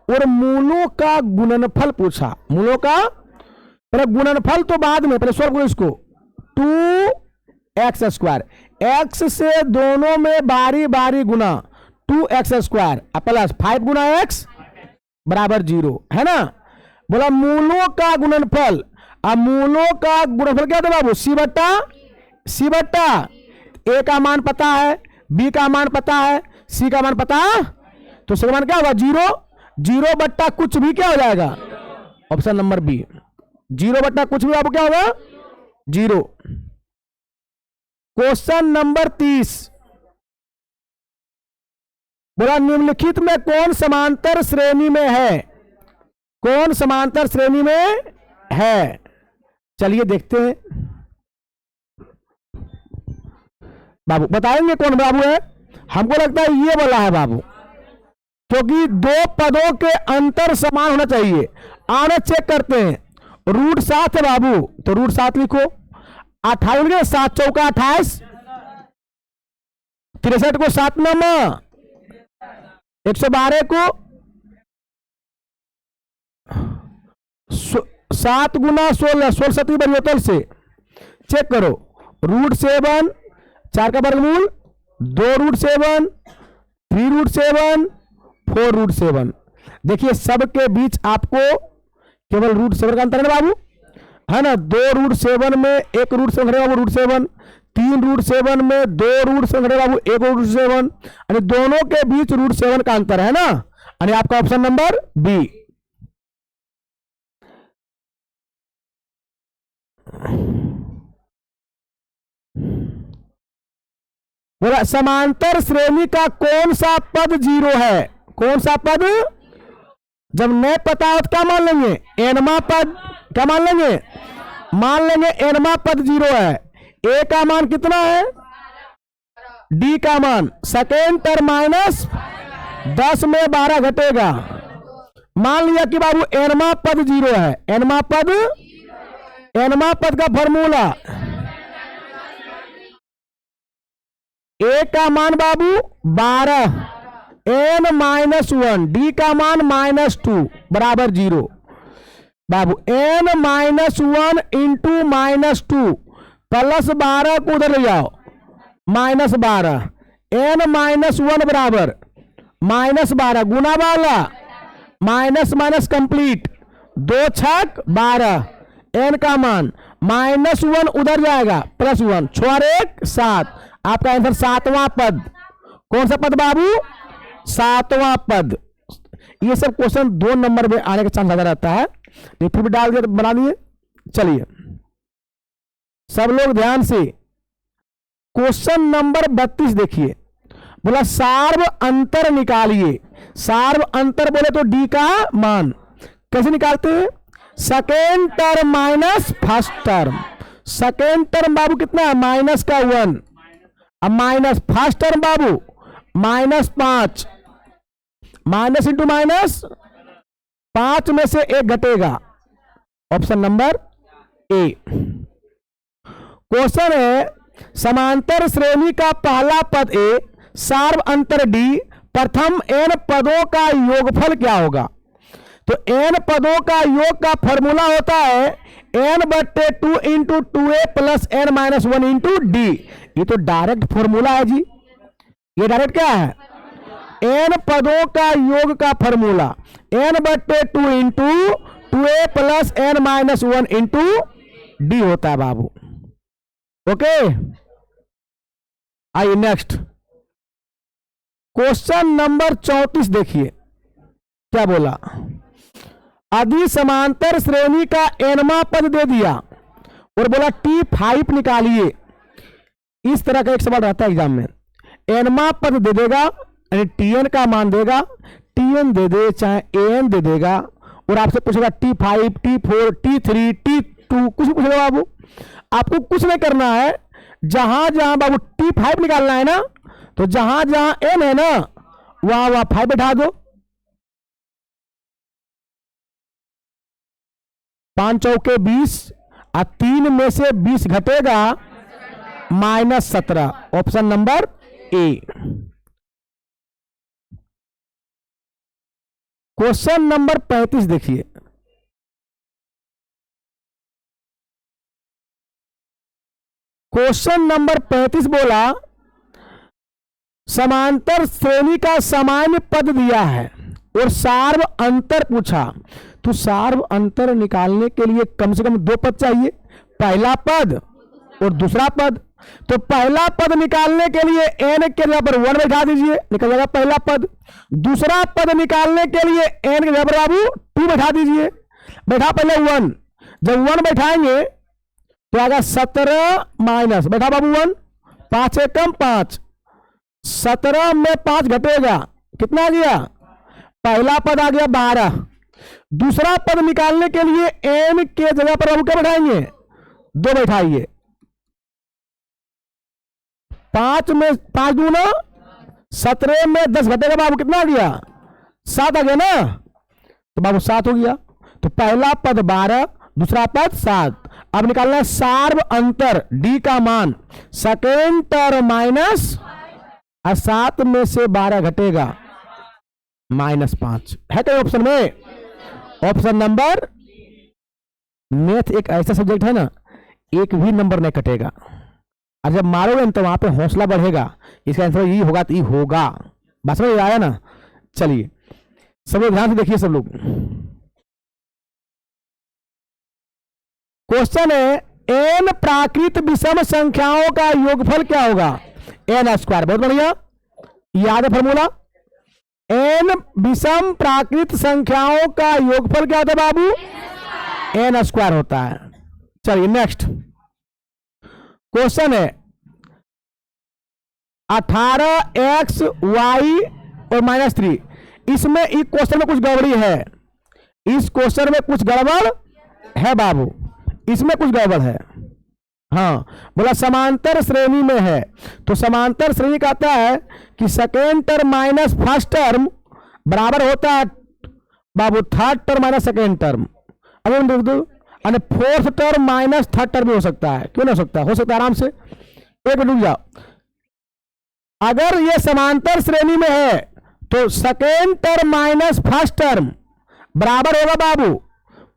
और मूलों का गुणनफल पूछा। मूलों का पहले गुणनफल तो बाद में, पहले सॉल्व करो इसको। 2x², x से दोनों में बारी बारी गुना 2x² प्लस 5 गुना x बराबर 0 है ना। बोला मूलों का गुणनफल, अब मूलों का गुणनफल क्या होता है बाबू, सी बट्टा ए का मान पता है, बी का मान पता है, सी का मान पता है, तो सी का मान क्या होगा 0, 0 बट्टा कुछ भी क्या हो जाएगा, ऑप्शन नंबर बी, 0 बट्टा कुछ भी बाबू क्या होगा 0। क्वेश्चन नंबर 30 बोला निम्नलिखित में कौन समांतर श्रेणी में है, कौन समांतर श्रेणी में है। चलिए देखते हैं बाबू, बताएंगे कौन बाबू है। हमको लगता है ये बोला है बाबू, क्योंकि दो पदों के अंतर समान होना चाहिए। आने चेक करते हैं, √7 है बाबू, तो √7 लिखो। 28 7 चौका 28, 63 को 7 नमा 112 को 7 गुना 16, 16 सती बरियोतल से चेक करो। √7 4 का वर्गमूल 2 √7, 3 √7, 4 √7। देखिए सबके बीच आपको केवल √7 का अंतर है बाबू, है ना। 2 √7 में 1 √7 घटेगा बाबू √7, 3 √7 में 2 √7 घटेगा बाबू 1 √7, यानी दोनों के बीच √7 का अंतर है ना, यानी आपका ऑप्शन नंबर बी। बोला समांतर श्रेणी का कौन सा पद 0 है, कौन सा पद, जब नहीं पता हो तो क्या मान लेंगे, एनवा पद, क्या मान लेंगे, मान लेंगे एनवा पद 0 है। ए का मान कितना है, डी का मान सेकेंड टर्म -10 में 12 घटेगा। मान लिया कि बाबू एनवा पद 0 है, एनवा पद का फॉर्मूला ए का मान बाबू 12, n-1, डी का मान -2 बराबर 0। बाबू n-1 इंटू -2 प्लस 12 को उधर ले जाओ -12, n-1 बराबर -12 गुना वाला माइनस कंप्लीट 2 छक 12, n का मान -1 उधर जाएगा +1, 6 1 7, आपका आंसर 7वां पद। कौन सा पद बाबू, 7वां पद। ये सब क्वेश्चन 2 नंबर में आने का चांस ज्यादा रहता है। ये फिर भी डाल दिया तो बना दिए। चलिए सब लोग ध्यान से क्वेश्चन नंबर 32 देखिए। बोला सार्व अंतर निकालिए। सार्व अंतर बोले तो डी का मान कैसे निकालते हैं? Second term minus first term. Second term बाबू कितना है? माइनस का 1। अब माइनस फर्स्ट टर्म बाबू -5। माइनस इंटू माइनस 5 में से 1 घटेगा। ऑप्शन नंबर ए। क्वेश्चन है समांतर श्रेणी का पहला पद ए, सार्व अंतर डी, प्रथम n पदों का योगफल क्या होगा? तो n पदों का योग का फॉर्मूला होता है n/2 into 2a plus n-1 into D. ये तो डायरेक्ट फॉर्मूला है जी। ये डायरेक्ट क्या है? n पदों का योग का formula n/2 into 2a plus n-1 into D होता है बाबू। ओके आइए नेक्स्ट क्वेश्चन नंबर 34 देखिए क्या बोला। यदि समांतर श्रेणी का nवां पद दे दिया और बोला T5 निकालिए। इस तरह का एक सवाल रहता है एग्जाम में। nवां पद दे देगा यानी Tn का मान देगा, Tn दे दे चाहे An दे देगा और आपसे पूछेगा T5, T4, T3, T2 कुछ पूछेगा बाबू। आपको कुछ नहीं करना है, जहां जहां बाबू T5 निकालना है ना, तो जहां जहां n है ना वहां 5 बैठा दो। 5 चौके 20 और 3 में से 20 घटेगा -17। ऑप्शन नंबर ए। क्वेश्चन नंबर 35 देखिए। क्वेश्चन नंबर 35 बोला समांतर श्रेणी का सामान्य पद दिया है और सार्व अंतर पूछा। तो सार्व अंतर निकालने के लिए कम से कम 2 पद चाहिए, पहला पद और दूसरा पद। तो पहला पद निकालने के लिए n के जगह पर 1 बैठा दीजिए, निकल जाएगा पहला पद। दूसरा पद निकालने के लिए n के जगह पर बाबू 2 बैठा दीजिए। बैठा पहले 1, जब 1 बैठाएंगे तो आएगा 17 माइनस बैठा बाबू 1, 5 से कम 5, 17 में 5 घटेगा कितना आ गया? पहला पद आ गया 12। दूसरा पद निकालने के लिए n के जगह पर बाबू क्या बैठाएंगे? 2 बैठाइए। 5 में 5 दूना 17 में 10 घटेगा बाबू कितना आ गया? 7 आ गया ना, तो बाबू 7 हो गया। तो पहला पद 12, दूसरा पद 7। अब निकालना है सार्व अंतर डी का मान। सेकेंड टर्म माइनस 7 में से 12 घटेगा -5 है क्या ऑप्शन में? Option number. मैथ एक ऐसा सब्जेक्ट है ना, एक भी नंबर नहीं कटेगा और जब मारोगे तो वहां पे हौसला बढ़ेगा। इसका आंसर ये होगा तो ये होगा। बस में आया ना। चलिए सब लोग ध्यान से देखिए सब लोग। क्वेश्चन है n प्राकृत विषम संख्याओं का योगफल क्या होगा? n²। बहुत बढ़िया, याद है फॉर्मूला। n विषम प्राकृत संख्याओं का योगफल क्या होता है बाबू? n² होता है। चलिए नेक्स्ट क्वेश्चन है 18x y और -3। इसमें इस क्वेश्चन में कुछ गड़बड़ी है। इस क्वेश्चन में कुछ गड़बड़ है बाबू, इसमें कुछ गड़बड़ है। हाँ बोला समांतर श्रेणी में है, तो समांतर श्रेणी कहता है कि second term minus first term बराबर होता है बाबू third term minus second term. अभी देख दो, fourth term minus third term भी हो सकता है। क्यों नहीं हो सकता? हो सकता है आराम से। एक मिनट रुक जाओ। अगर ये समांतर श्रेणी में है तो second term minus first term बराबर होगा बाबू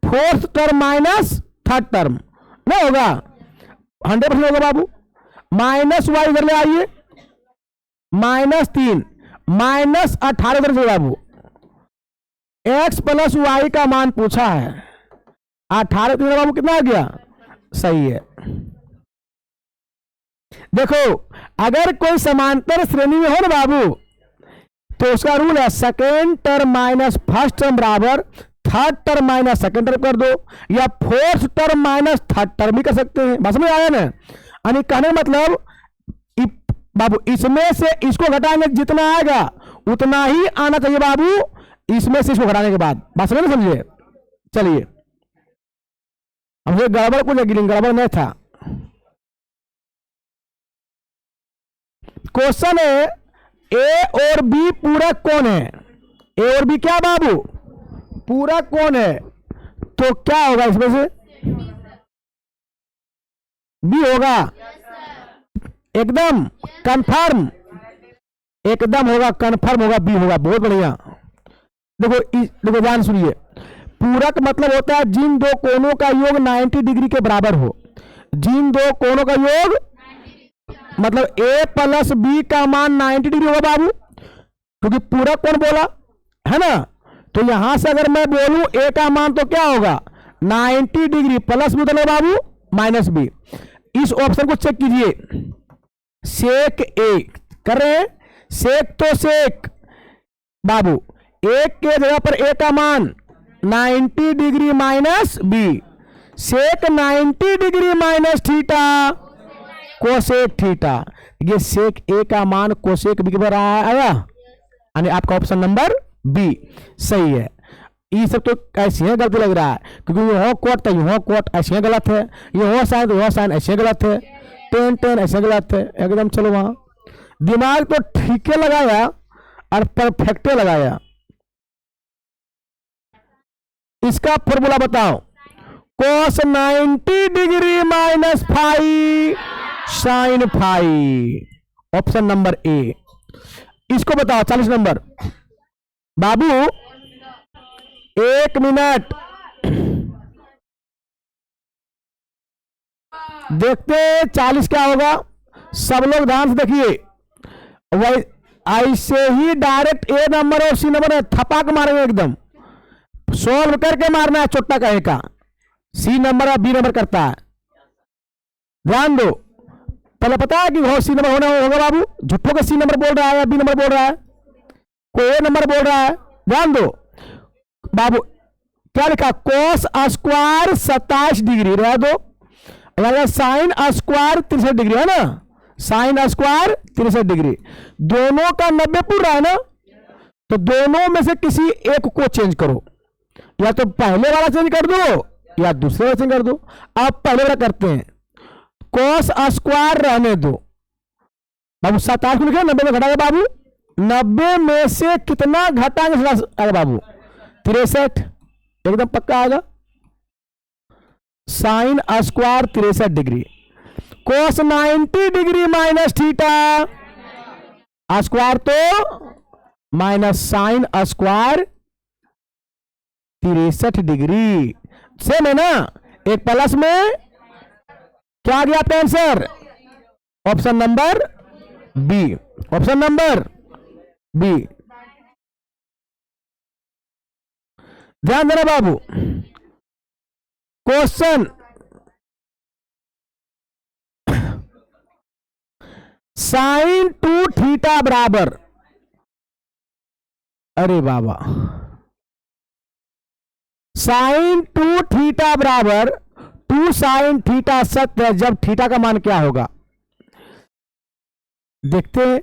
fourth term minus third term. नहीं होगा? 100% होगा बाबू। -y इधर ले आइए, -3 -18 इधर से बाबू। x + y का मान पूछा है 18 3 बाबू कितना आ गया? सही है। देखो अगर कोई समांतर श्रेणी में हो ना बाबू तो उसका रूल है second term minus first term बराबर third term minus second term कर दो, या fourth term minus third term भी कर सकते हैं। बस में आया ना, यानी कहने का मतलब बाबू इसमें से इसको घटाएंगे जितना आएगा उतना ही आना चाहिए बाबू इसमें से इसको घटाने के बाद। बात समझ ना, समझिए। चलिए हमसे गड़बड़ कुछ लगी, गड़बड़ नहीं था। क्वेश्चन है ए और बी पूरक कौन है? ए और बी क्या बाबू? पूरक कौन है? तो क्या होगा इसमें से? बी होगा। एकदम कंफर्म, एकदम होगा, कंफर्म होगा, बी होगा। बहुत बढ़िया। देखो देखो ध्यान सुनिए, पूरक मतलब होता है जिन दो कोणों का योग 90 डिग्री के बराबर हो। जिन दो कोणों का योग मतलब ए प्लस बी का मान 90 डिग्री होगा बाबू, क्योंकि पूरक कौन बोला है ना। तो यहां से अगर मैं बोलूं ए का मान तो क्या होगा 90 डिग्री, प्लस भी उधर बाबू माइनस बी। इस ऑप्शन को चेक कीजिए, सेक ए कर रहे हैं, सेक तो सेक बाबू, एक के जगह पर ए का मान 90 डिग्री माइनस बी, सेक 90 degree minus theta cosec theta. ये सेक ए का मान कोसेक बी के बराबर आया, यानी आपका ऑप्शन नंबर बी सही है। ये सब तो ऐसे ही गलती लग रहा है, क्योंकि ये हो कोट तो ये हो कोट ऐसे गलत है, ये हो साइन तो ये हो साइन ऐसे गलत है, टेन टेन ऐसे गलत है एकदम। चलो वहां दिमाग तो ठीक है लगाया और परफेक्टे लगाया। इसका फॉर्मूला बताओ, कोस 90 degree minus five sine five, option number ए। इसको बताओ 40 नंबर बाबू, एक मिनट देखते 40 क्या होगा। सब लोग ध्यान से देखिए, वही ऐसे ही डायरेक्ट ए नंबर और सी नंबर में थपाक मारेंगे, एकदम सोल्व करके मारना है। चोट्टा कहे का सी नंबर और बी नंबर करता है, ध्यान दो। पहले पता है कि वो सी नंबर होना होगा बाबू, झूठों का सी नंबर बोल रहा है या बी नंबर बोल रहा है, कोई ए नंबर बोल रहा है। ध्यान दो बाबू, क्या लिखा कोस स्क्वायर 27 डिग्री रह दो, साइन स्क्वायर 63 डिग्री है ना, साइन स्क्वायर 63 डिग्री, दोनों का 90 पूरा है ना। तो दोनों में से किसी एक को चेंज करो, या तो पहले वाला चेंज कर दो या दूसरे वाला चेंज कर दो। आप पहले वाला करते हैं, कोस स्क्वायर रहने दो बाबू, 27 को लिखे 90 में घटाएगा बाबू, 90 में से कितना घटाएंगे आएगा बाबू 63, एकदम पक्का आएगा। Sine square 63 degree, cos 90 degree minus theta square तो minus sine square 63 degree, same है ना। एक प्लस में क्या आ गया आपका answer, option number B, option number B. ध्यान देना बाबू, क्वेश्चन साइन 2 थीटा बराबर, अरे बाबा, साइन 2 थीटा बराबर 2 साइन थीटा सत्य है, जब थीटा का मान क्या होगा देखते हैं।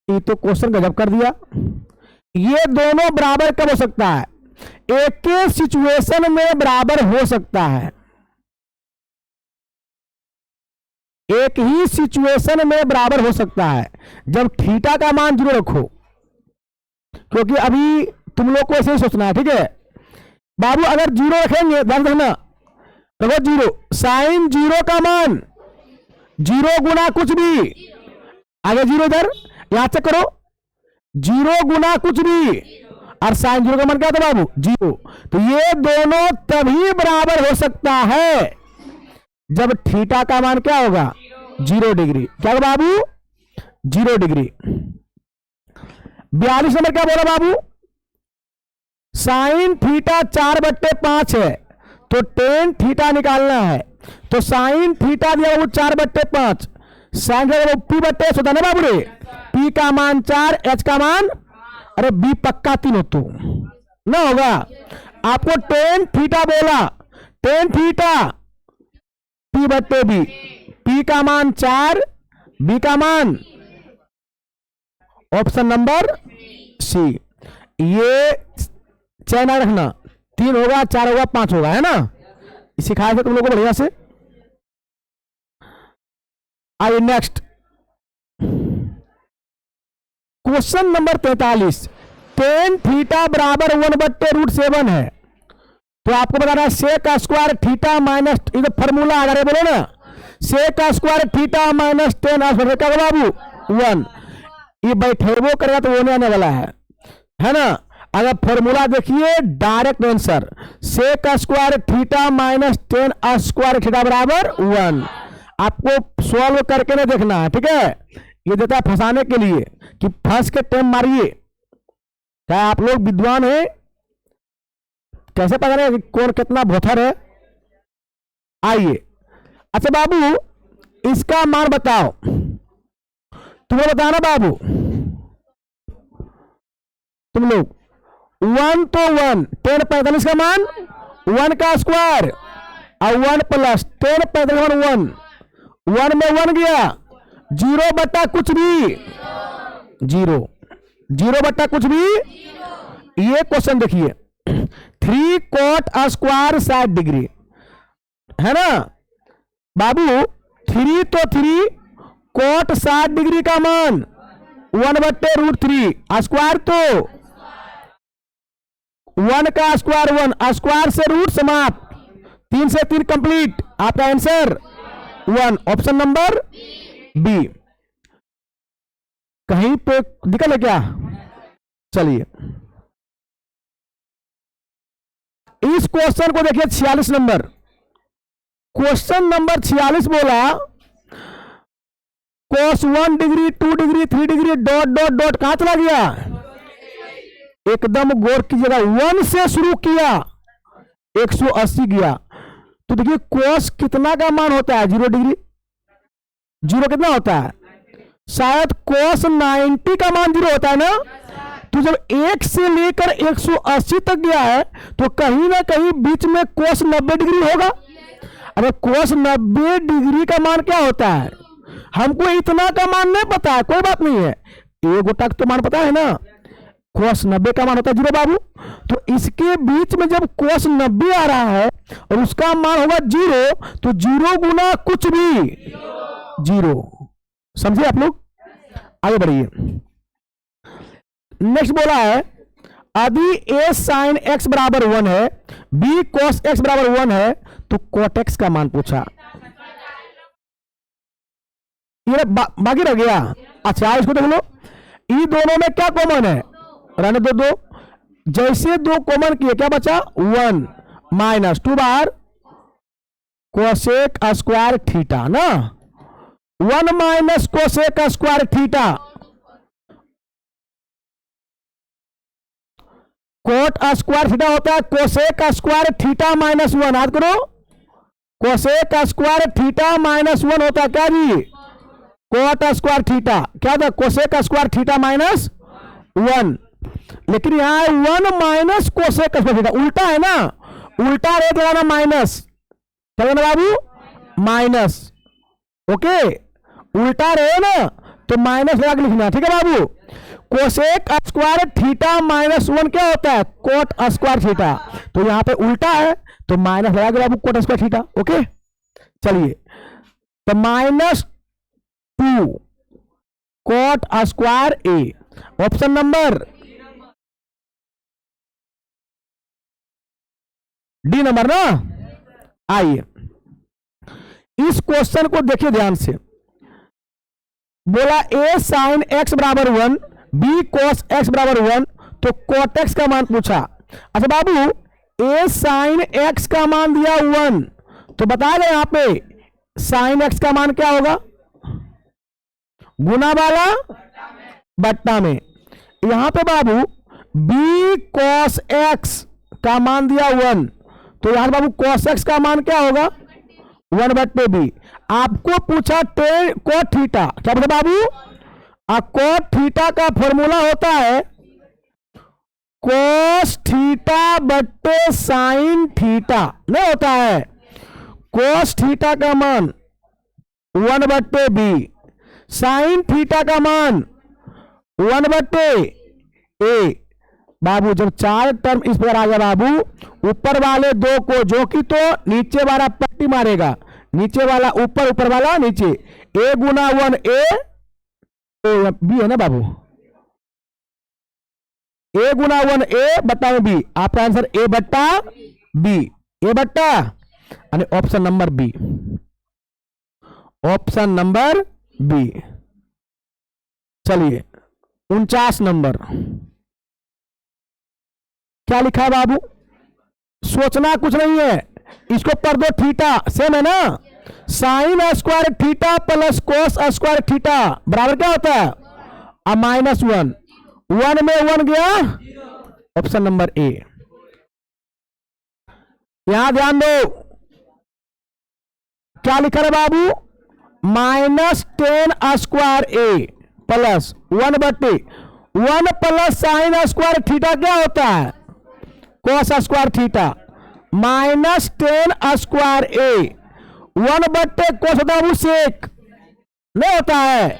ये तो क्वेश्चन गजब कर दिया। ये दोनों बराबर कब हो सकता है, एक के सिचुएशन में बराबर हो सकता है, एक ही सिचुएशन में बराबर हो सकता है जब थीटा का मान 0 रखो, क्योंकि अभी तुम लोग को ऐसे ही सोचना है, ठीक है बाबू। अगर 0 रखेंगे ध्यान रखना, रखो 0, साइन 0 का मान 0 गुना कुछ भी, आगे 0 इधर यहां चेक करो, 0 गुना कुछ भी, और साइन 0 का मान क्या था बाबू 0। तो ये दोनों तभी बराबर हो सकता है जब थीटा का मान क्या होगा 0 डिग्री। क्या बाबू? 0 डिग्री। 42 नंबर क्या बोला बाबू? साइन थीटा 4/5 है तो टेन थीटा निकालना है। तो साइन थीटा दिया बाबू 4/5, साइन पी बट्टे होता ना बाबू रे, पी का मान 4, एच का मान, अरे बी पक्का 3 हो तो ना होगा। आपको टेन थीटा बोला, टेन थीटा पी बट्टे बी, पी का मान 4, बी का मान ऑप्शन नंबर सी। ये चयन रखना, 3 होगा, 4 होगा, 5 होगा, है ना। सिखाया था तुम लोगों को बढ़िया से। आइए next question number 43। Tan theta बराबर 1/√7 है तो आपको बताना है सेक स्क्वायर थीटा माइनस, ये फॉर्मूला अगर बोलो ना, sec square theta minus tan क्या बाबू 1, ये बैठेबो करेगा तो होने आने वाला है ना। अगर फॉर्मूला देखिए direct answer, sec square theta minus tan square theta बराबर 1। आपको सॉल्व करके ना देखना है, ठीक है। ये देता है फंसाने के लिए कि फंस के टाइम मारिए। क्या आप लोग विद्वान हैं? कैसे पता नहीं कौन कितना भोथर है? आइए, अच्छा बाबू इसका मान बताओ, तुम्हें बताना बाबू, तुम लोग 1 तो 1, 10 45 का मान 1 का स्क्वायर और 1 प्लस 10 45 1, 1 में 1 गया, 0 बटा कुछ भी 0, 0 बटा कुछ भी। ये क्वेश्चन देखिए 3 cot स्क्वायर 60 डिग्री है ना बाबू, 3 तो 3 cot 60 डिग्री का मान 1/√3, स्क्वायर तो 1 का स्क्वायर 1, स्क्वायर से रूट समाप्त, 3 से 3 कंप्लीट, आपका आंसर 1, ऑप्शन नंबर बी। कहीं पे दिक्कत है क्या? चलिए इस क्वेश्चन को देखिए 46 नंबर, क्वेश्चन नंबर 46 बोला cos 1 degree 2 degree 3 degree dot dot dot कहां चला गया? एकदम गौर कीजिएगा, 1 से शुरू किया 180 गया। तो देखिए cos कितना का मान होता है? 0 डिग्री। 0 कितना होता है? शायद cos 90 का मान 0 होता है ना। तो जब 1 से लेकर 180 तक गया है तो कहीं ना कहीं बीच में cos 90 डिग्री होगा। अरे cos 90 डिग्री का मान क्या होता है? हमको इतना का मान नहीं पता है, कोई बात नहीं है, एक गोटा तो मान पता है ना। cos 90 का मान होता है 0 बाबू। तो इसके बीच में जब cos 90 आ रहा है और उसका मान होगा 0, तो 0 गुना कुछ भी 0। समझे आप लोग? आगे बढ़िए। नेक्स्ट बोला है यदि a sin x बराबर 1 है, b cos x बराबर 1 है, तो cot x का मान पूछा। ये बाकी रह गया। अच्छा इसको देख लो, ये दोनों में क्या कॉमन है? रहने दो, दो जैसे दो कॉमन किए क्या बचा? 1 माइनस 2 बार कोसेक स्क्वायर थीटा ना, 1 minus cosec square theta, coat square theta होता है कोसेक स्क्वायर थीटा माइनस 1। याद करो, कोसेक स्क्वायर थीटा माइनस 1 होता है क्या जी? कोट स्क्वायर थीटा क्या था? Cosec square theta minus 1। लेकिन यहां 1 माइनस कोसेक स्क्वायर थीटा, उल्टा है ना, उल्टा रेट लगाना माइनस, क्या कहना बाबू? माइनस। ओके, उल्टा रहे ना तो माइनस लगा के लिखना, ठीक है बाबू। कोसेक स्क्वायर थीटा माइनस 1 क्या होता है? Coat square theta. तो यहां पे उल्टा है तो माइनस लगा के बाबू कोट स्क्वायर थीटा। ओके चलिए, तो -2 कोट स्क्वायर ए, ऑप्शन नंबर डी नंबर ना। आइए इस क्वेश्चन को देखिए ध्यान से, बोला a sin x बराबर 1, b cos x बराबर 1, तो cot x का मान पूछा। अच्छा बाबू a sin x का मान दिया 1, तो बता दे यहां पे sin x का मान क्या होगा? गुना वाला बट्टा में। यहां पे बाबू b cos x का मान दिया 1, तो यहां बाबू cos x का मान क्या होगा 1/b। आपको पूछा टेन cot थीटा, क्या बोले बाबू, cot थीटा का फॉर्मूला होता है cos थीटा बट्टे साइन थीटा, नहीं होता है cos थीटा का मान 1/b, साइन थीटा का मान 1/a। बाबू जब चार टर्म इस प्रकार आ गया बाबू, ऊपर वाले दो को जो कि तो नीचे वाला पट्टी मारेगा, नीचे वाला ऊपर, ऊपर वाला नीचे, a गुना 1a b है ना बाबू, a गुना 1a बट्टा b, आपका आंसर a बट्टा b, a बट्टा यानी option number B, option number B. चलिए 49 नंबर क्या लिखा है बाबू, सोचना कुछ नहीं है, इसको पढ़ दो, थीटा सेम है ना, sign square theta plus cos square theta बराबर क्या होता है -1, 1 में 1 गया, ऑप्शन नंबर ए। यहां ध्यान दो क्या लिखा है बाबू, -10 square a plus 1/1 plus sine square theta क्या होता है cos square theta, -10 square a 1/कोस होता है सेक, नहीं होता है,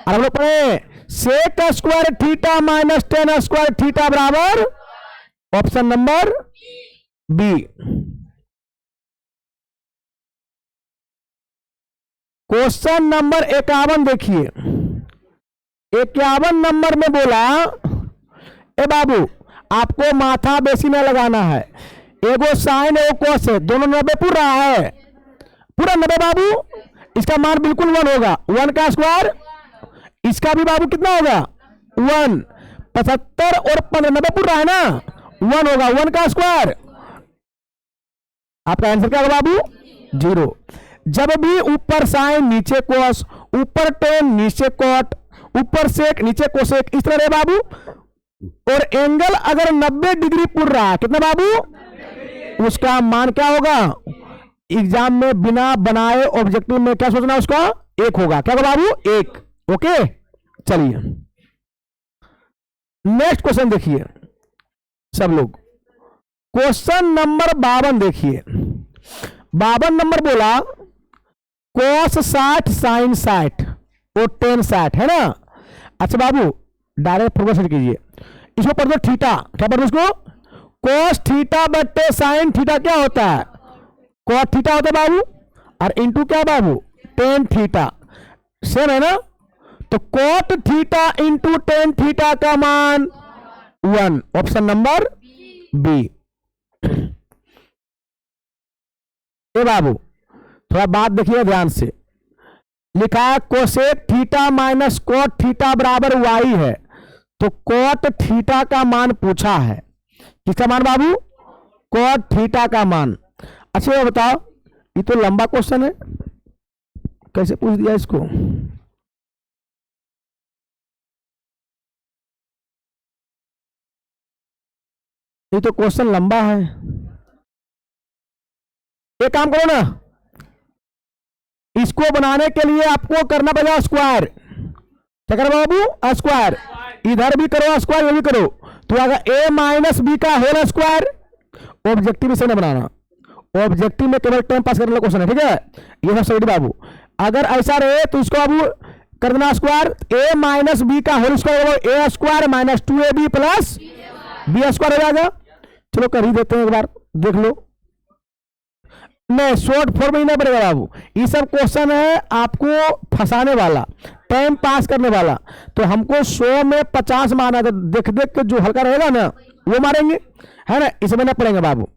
और हम लोग पढ़े sec square theta -10 square theta बराबर option number B. Question number 51 देखिए, 51 नंबर में बोला, ए बाबू आपको माथा बेसी में लगाना है, एगो साइन एगो कोस है, दोनों 90 पूरा है, पूरा 90 बाबू, इसका मान बिल्कुल 1 होगा, 1 का स्क्वायर, इसका भी बाबू कितना होगा 1, 75 और 15 90 पूरा है ना, 1 होगा, 1 का स्क्वायर, आपका आंसर क्या होगा बाबू 0। जब भी ऊपर साइन नीचे कोस, ऊपर टेन नीचे कॉट, ऊपर सेक नीचे कोसेक, इस तरह रहे बाबू, और एंगल अगर 90 डिग्री पुर रहा है, कितना बाबू, उसका मान क्या होगा, एग्जाम में बिना बनाए ऑब्जेक्टिव में क्या सोचना, उसका 1 होगा, क्या होगा बाबू 1। ओके चलिए नेक्स्ट क्वेश्चन देखिए सब लोग, क्वेश्चन नंबर 52 देखिए, 52 नंबर बोला कोस 60 साइन 60 और टेन 60 है ना। अच्छा बाबू डायरेक्ट फॉर्मूला सेट कीजिए, इसको पढ़ दो थीटा, क्या पढ़ दो इसको, कोस थीटा बट्टे साइन थीटा क्या होता है कॉट थीटा होता है बाबू, और इंटू क्या बाबू टेन थीटा, सेम है ना, तो cot theta into tan theta का मान 1, ऑप्शन नंबर बी। ए बाबू थोड़ा बात देखिए ध्यान से, लिखा है cosec theta minus cot theta बराबर y है, तो कॉट थीटा का मान पूछा है, किसका मान बाबू कॉट थीटा का मान। अच्छा ये बताओ, ये तो लंबा क्वेश्चन है, कैसे पूछ दिया इसको, ये तो क्वेश्चन लंबा है, एक काम करो ना, इसको बनाने के लिए आपको करना पड़ेगा स्क्वायर, क्या करो बाबू स्क्वायर, इधर भी करो स्क्वायर, ये भी करो, तो अगर a माइनस बी का होल स्क्वायर, ऑब्जेक्टिव से ना बनाना, ऑब्जेक्टिव में केवल टाइम पास करने वाला क्वेश्चन है, ठीक है, ये सब सही बाबू। अगर ऐसा रहे तो इसको बाबू कर देना स्क्वायर, a माइनस बी का whole square a square minus 2ab plus b square हो जाएगा। चलो कर ही देते हैं एक बार, देख लो, नहीं शॉर्ट फॉर्म में ही नहीं पड़ेगा बाबू, ये सब क्वेश्चन है आपको फंसाने वाला, टाइम पास करने वाला, तो हमको 100 में 50 मारना, तो देख देख के जो हल्का रहेगा ना वो मारेंगे, है ना, इसमें ना पड़ेंगे बाबू।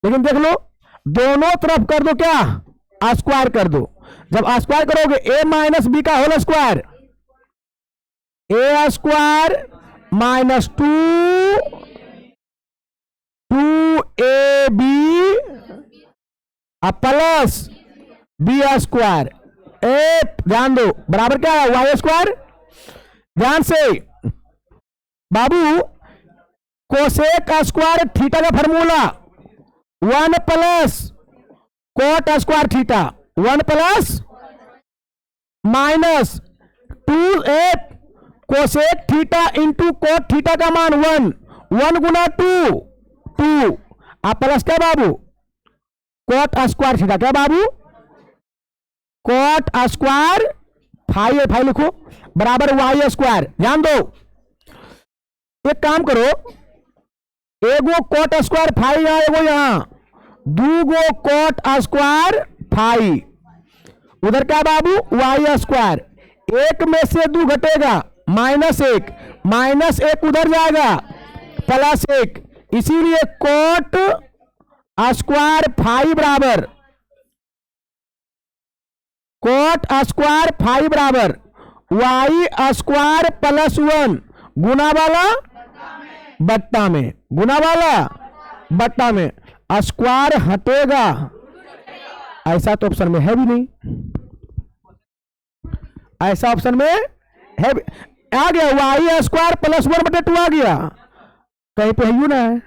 लेकिन देख लो दोनों तरफ कर दो क्या स्क्वायर कर दो, जब स्क्वायर करोगे a माइनस बी का whole square, a square minus 2ab plus b square, ए ध्यान दो, बराबर क्या है वाई स्क्वायर। ध्यान से बाबू, कोसेक स्क्वायर थीटा का formula 1 plus cot square theta, 1 plus minus 2 cosec theta into cot theta का मान 1, 1 गुना 2 आप प्लस क्या बाबू कोट स्क्वायर थीटा, क्या बाबू कोट स्क्वायर फाइव लिखो बराबर वाई स्क्वायर। ध्यान दो, एक काम करो, एगो कोट स्क्वायर फाइव यहां, एगो यहां, दूगो कोट स्क्वायर फाइव, उधर क्या बाबू वाई स्क्वायर, एक में से 2 घटेगा -1 उधर जाएगा +1, इसीलिए कोट स्क्वायर फाइव बराबर कोट स्क्वायर फाइव बराबर वाई स्क्वायर +1 गुना वाला बट्टा में, गुना वाला बट्टा में, स्क्वायर हटेगा, ऐसा तो ऑप्शन में है भी नहीं, ऐसा ऑप्शन में है आ गया वाई स्क्वायर +1/2 आ गया, कहीं पे है यू ना है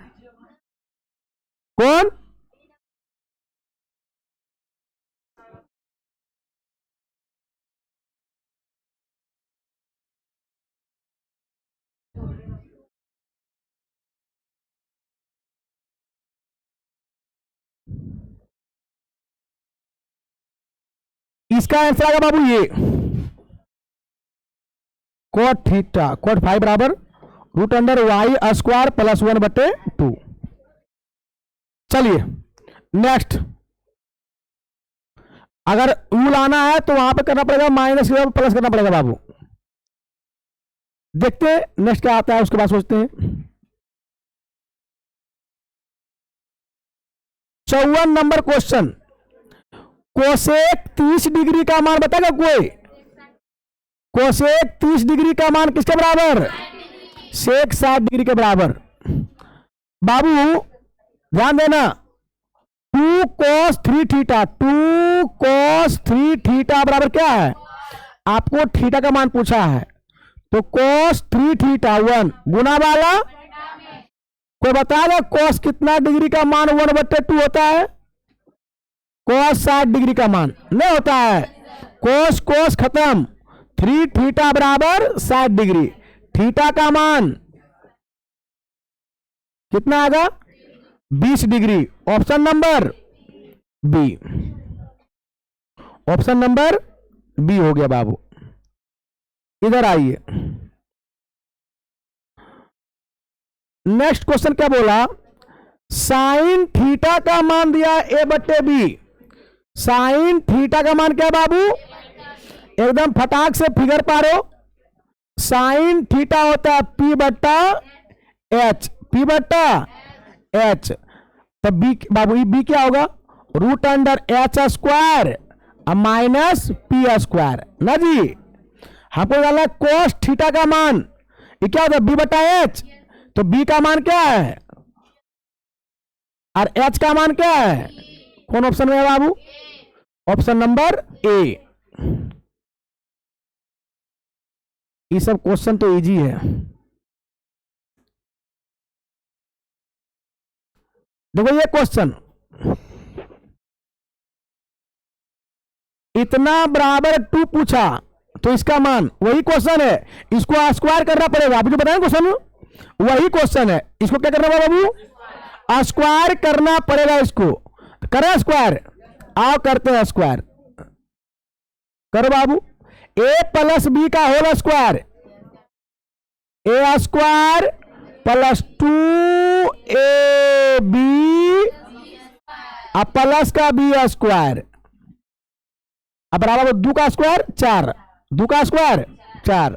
कौन। इसका आंसर आएगा बाबू ये कोट थीटा कोट फाइव बराबर √वाई स्क्वायर +1/2। चलिए नेक्स्ट, अगर यू लाना है तो वहां पे करना पड़ेगा माइनस की प्लस करना पड़ेगा बाबू। देखते हैं नेक्स्ट क्या आता है, उसके बाद सोचते हैं। 54 नंबर क्वेश्चन, कोसेक 30 डिग्री का मान बताएगा कोई, कोसेक 30 डिग्री का मान किसके बराबर, सेक 60 डिग्री के बराबर। बाबू ध्यान देना, 2 cos 3 थीटा, 2 cos 3 थीटा बराबर क्या है, आपको थीटा का मान पूछा है, तो cos 3 थीटा 1 गुना वाला, कोई बताएगा cos कितना डिग्री का मान 1/2 होता है, cos 60 डिग्री का मान नहीं होता है, cos खत्म, 3 थीटा बराबर 60 डिग्री, थीटा का मान कितना आएगा 20 डिग्री, option number B, option number B हो गया बाबू। इधर आइए, नेक्स्ट क्वेश्चन क्या बोला, साइन थीटा का मान दिया a/b, साइन थीटा का मान क्या बाबू, एकदम फटाक से फिगर पारो, साइन थीटा होता है p/h, p/h, तब बी बाबू बी क्या होगा √h स्क्वायर -p² ना जी। हमको डाला कोस थीटा का मान, ये क्या होता है b/h, तो b का मान क्या है और h का मान क्या है, कौन ऑप्शन में है बाबू, ऑप्शन नंबर ए। ये सब क्वेश्चन तो इजी है। देखो ये क्वेश्चन, इतना बराबर 2 पूछा तो इसका मान, वही क्वेश्चन है, इसको स्क्वायर करना पड़ेगा, आप जो बताएं क्वेश्चन वही क्वेश्चन है, इसको क्या करना पड़ेगा बाबू, स्क्वायर करना पड़ेगा, इसको करें स्क्वायर, आओ करते हैं स्क्वायर, करो बाबू, a + b का whole square, a square + 2ab plus का b स्क्वायर, अब बराबर 2 का स्क्वायर 4, 2 का स्क्वायर 4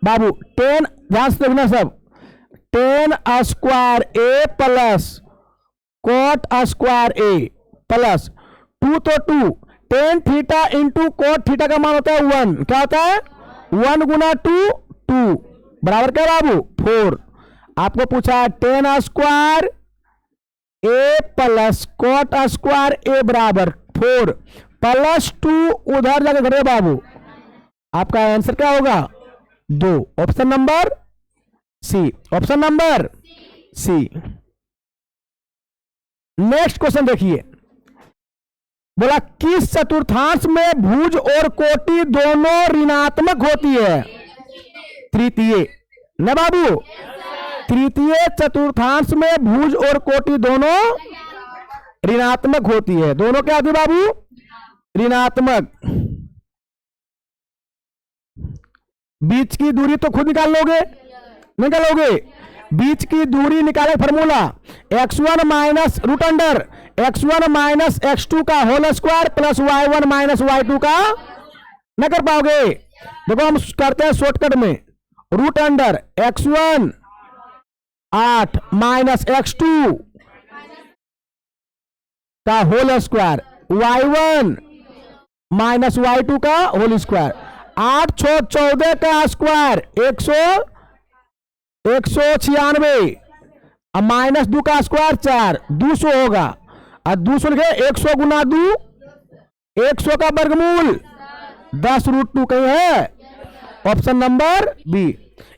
बाबू, 10 ध्यान से देखना सब, 10 square a plus cot square a plus 2 तो 2, 10 थीटा इंटू कोट थीटा का मान होता है 1, क्या होता है 1 गुना 2 2 बराबर क्या बाबू 4। आपको पूछा 10 square a plus cot square a बराबर 4 +2 उधर जाकर घटे बाबू, आपका आंसर क्या होगा? 2। Option number C, option number C. Next question देखिए, बोला किस चतुर्थांश में भुज और कोटि दोनों ऋणात्मक होती है? तृतीय न बाबू, तृतीय चतुर्थांश में भुज और कोटि दोनों ऋणात्मक होती है। दोनों क्या होती है बाबू? ऋणात्मक। बीच की दूरी तो खुद निकाल लोगे, निकालोगे। बीच की दूरी निकाले formula x1 minus root under x1 minus x2 का whole square plus y1 minus y2 का, न कर पाओगे। देखो हम करते हैं शॉर्टकट में, root under x1 8 minus x2 का whole square y1 minus y2 का होल स्क्वायर। 8 6 14 का स्क्वायर 196 माइनस 2 का स्क्वायर 4 200 होगा। और 200 लिखे 100 गुना 2 100 का वर्गमूल 10√2 कहीं है? Option number B.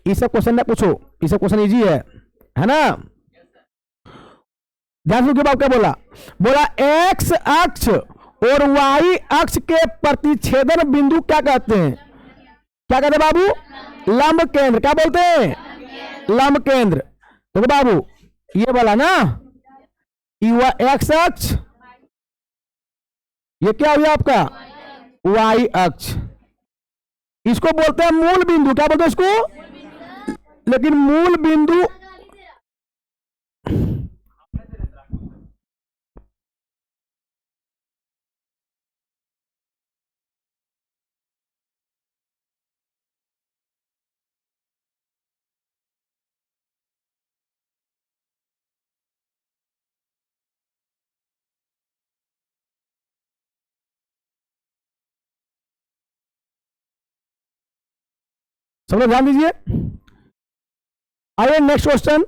ये सब क्वेश्चन न पूछो, ये सब क्वेश्चन इजी है ना। ध्यान से क्या बोला? बोला एक्स अक्ष और वाई अक्ष के प्रतिच्छेदन बिंदु क्या कहते हैं? क्या कहते हैं बाबू? लंब केंद्र। क्या बोलते हैं? लंब केंद्र। तो बाबू ये बोला ना, ये एक्स अक्ष, ये क्या हुआ आपका? वाई अक्ष। इसको बोलते हैं मूल बिंदु। क्या बोलते हैं इसको? लेकिन मूल बिंदु सब लोग ध्यान दीजिए। आइए नेक्स्ट क्वेश्चन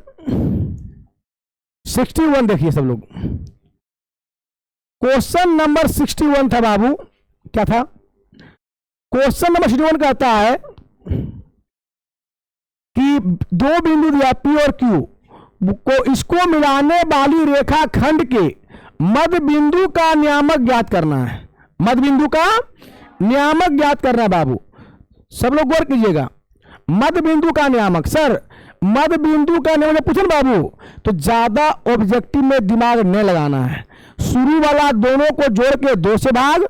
61 देखिए सब लोग। क्वेश्चन नंबर 61 था बाबू, क्या था? क्वेश्चन नंबर 61 कहता है कि दो बिंदु दिया P और Q को, इसको मिलाने वाली रेखा खंड के मध्य बिंदु का नियामक ज्ञात करना है। मध्य बिंदु का नियामक ज्ञात करना है बाबू। सब लोग गौर कीजिएगा, मध्य बिंदु का नियामक। सर मध्य बिंदु का नियामक पूछे बाबू तो ज्यादा ऑब्जेक्टिव में दिमाग नहीं लगाना है। शुरू वाला दोनों को जोड़ के 2 से भाग,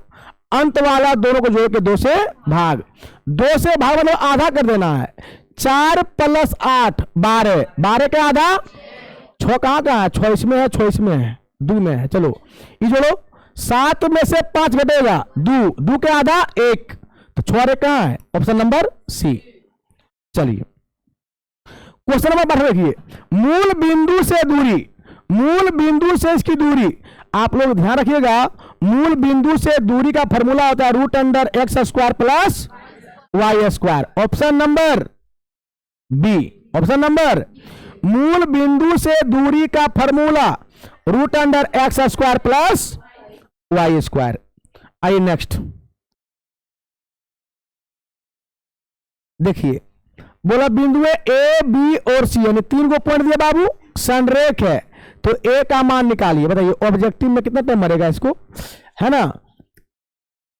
अंत वाला दोनों को जोड़ के 2 से भाग। 2 से भाग मतलब आधा कर देना है। 4 + 8 12, 12 का आधा 6 कहाँ है? 6 इसमें है, 6 इसमें है, 2 में है। चलो ये जोड़ो, 7 में से 5 घटेगा 2, 2 के आधा 1, तो 6 कहाँ है? Option number C. चलिए क्वेश्चन नंबर 12 देखिए, मूल बिंदु से दूरी, मूल बिंदु से इसकी दूरी। आप लोग ध्यान रखिएगा, मूल बिंदु से दूरी का फॉर्मूला होता है √x² plus y²। Option number B, option number. मूल बिंदु से दूरी का फॉर्मूला √x² प्लस y²। आइए नेक्स्ट देखिए, बोला बिंदु ए बी और सी यानी 3 को पॉइंट दिया बाबू, संरेख है, तो ए का मान निकालिए। बताइए ऑब्जेक्टिव में कितना टाइम मरेगा इसको, है ना।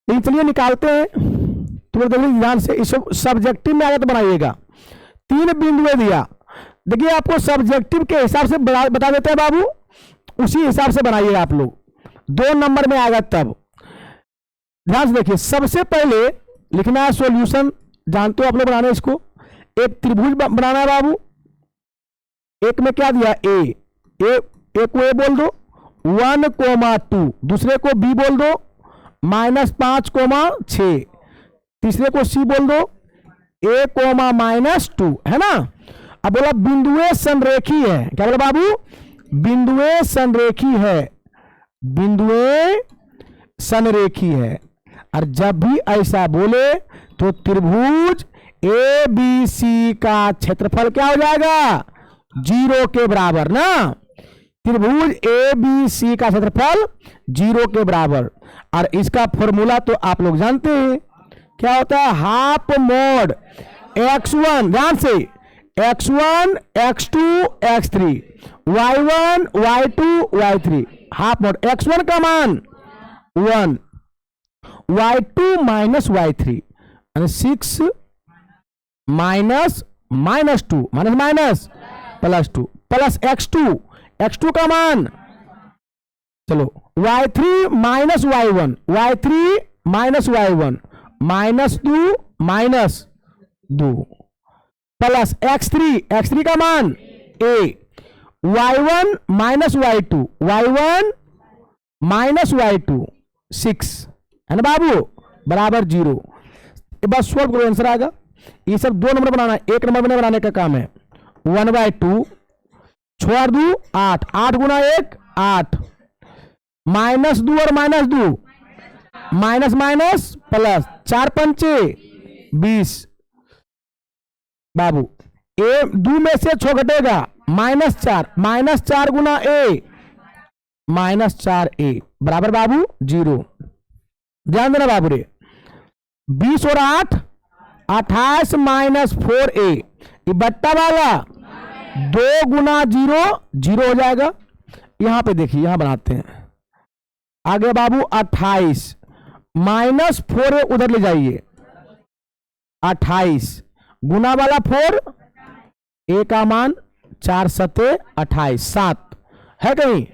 लेकिन चलिए निकालते हैं, तुम देखिए ध्यान से, इसको सब्जेक्टिव में आया तो बनाइएगा। 3 बिंदुएं दिया, देखिए आपको सब्जेक्टिव के हिसाब से बता देते हैं बाबू, उसी हिसाब से बनाइएगा आप लोग। 2 नंबर में आएगा तब। ध्यान से देखिए, सबसे पहले लिखना है सॉल्यूशन, जानते हो आप लोग बनाने इसको। एक त्रिभुज बनाना है बाबू। एक में क्या दिया? ए को ए बोल दो, 1,2, दूसरे को बी बोल दो -5,6, तीसरे को सी बोल दो a, -2, है ना। अब बोला बिंदुएं संरेखी है। क्या बोला बाबू? बिंदुएं संरेखी है, बिंदुएं संरेखी है। और जब भी ऐसा बोले तो त्रिभुज ABC का क्षेत्रफल क्या हो जाएगा? 0 के बराबर ना। त्रिभुज ए बी सी का क्षेत्रफल 0 के बराबर। और इसका फॉर्मूला तो आप लोग जानते हैं, क्या होता है? हाफ मोड x1, ध्यान से, x1 x2 x3 y1 y2 y3, half mode x1 का मान 1, y2 माइनस y3 यानी 6 minus -2 minus minus +2 plus x2 का मान, चलो y3 minus y1 y3 minus y1 -2 plus x3 का मान a, y1 minus y2 y1 minus y2 6 है ना बाबू, बराबर 0। बस सॉल्व करो, आंसर आएगा। ये सब 2 नंबर बनाना है, 1 नंबर बनाने का काम है। 1/2 छोड़ दू 8, 8 गुना 1 8, -2 और -2 माइनस माइनस प्लस, 4 पंचे 20 बाबू। ए 2 में से 6 घटेगा, -4 गुना a -4a बराबर बाबू 0। ध्यान देना बाबू रे, 20 और 8 28 -4a, ये बट्टा वाला 2 गुना 0 0 हो जाएगा। यहां पे देखिए, यहां बनाते हैं आगे बाबू, 28 -4a उधर ले जाइए, 28 गुना वाला 4, a का मान 4 सते 28 7 है कहीं।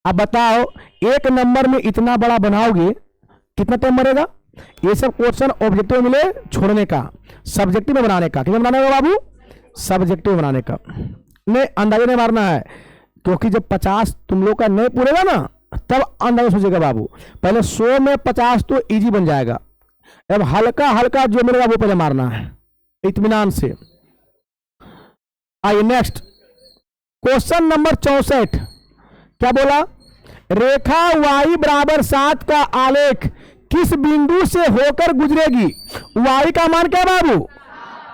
अब बताओ, एक नंबर में इतना बड़ा बनाओगे कितना टाइम मरेगा? ये सब क्वेश्चन ऑब्जेक्टिव मिले छोड़ने का, सब्जेक्टिव में बनाने का। कितना बनाने का बाबू? सब्जेक्टिव बनाने का। नहीं, अंदाजा नहीं मारना है, क्योंकि जब 50 तुम लोग का नहीं पूरेगा ना, तब अंदाजा सोचेगा बाबू। पहले 100 में 50 तो इजी बन जाएगा। अब हल्का हल्का जो मिलेगा वो पहले मारना है, इत्मीनान से। आइए नेक्स्ट, क्वेश्चन नंबर 64। क्या बोला? रेखा y बराबर 7 का आलेख किस बिंदु से होकर गुजरेगी? y का मान क्या बाबू?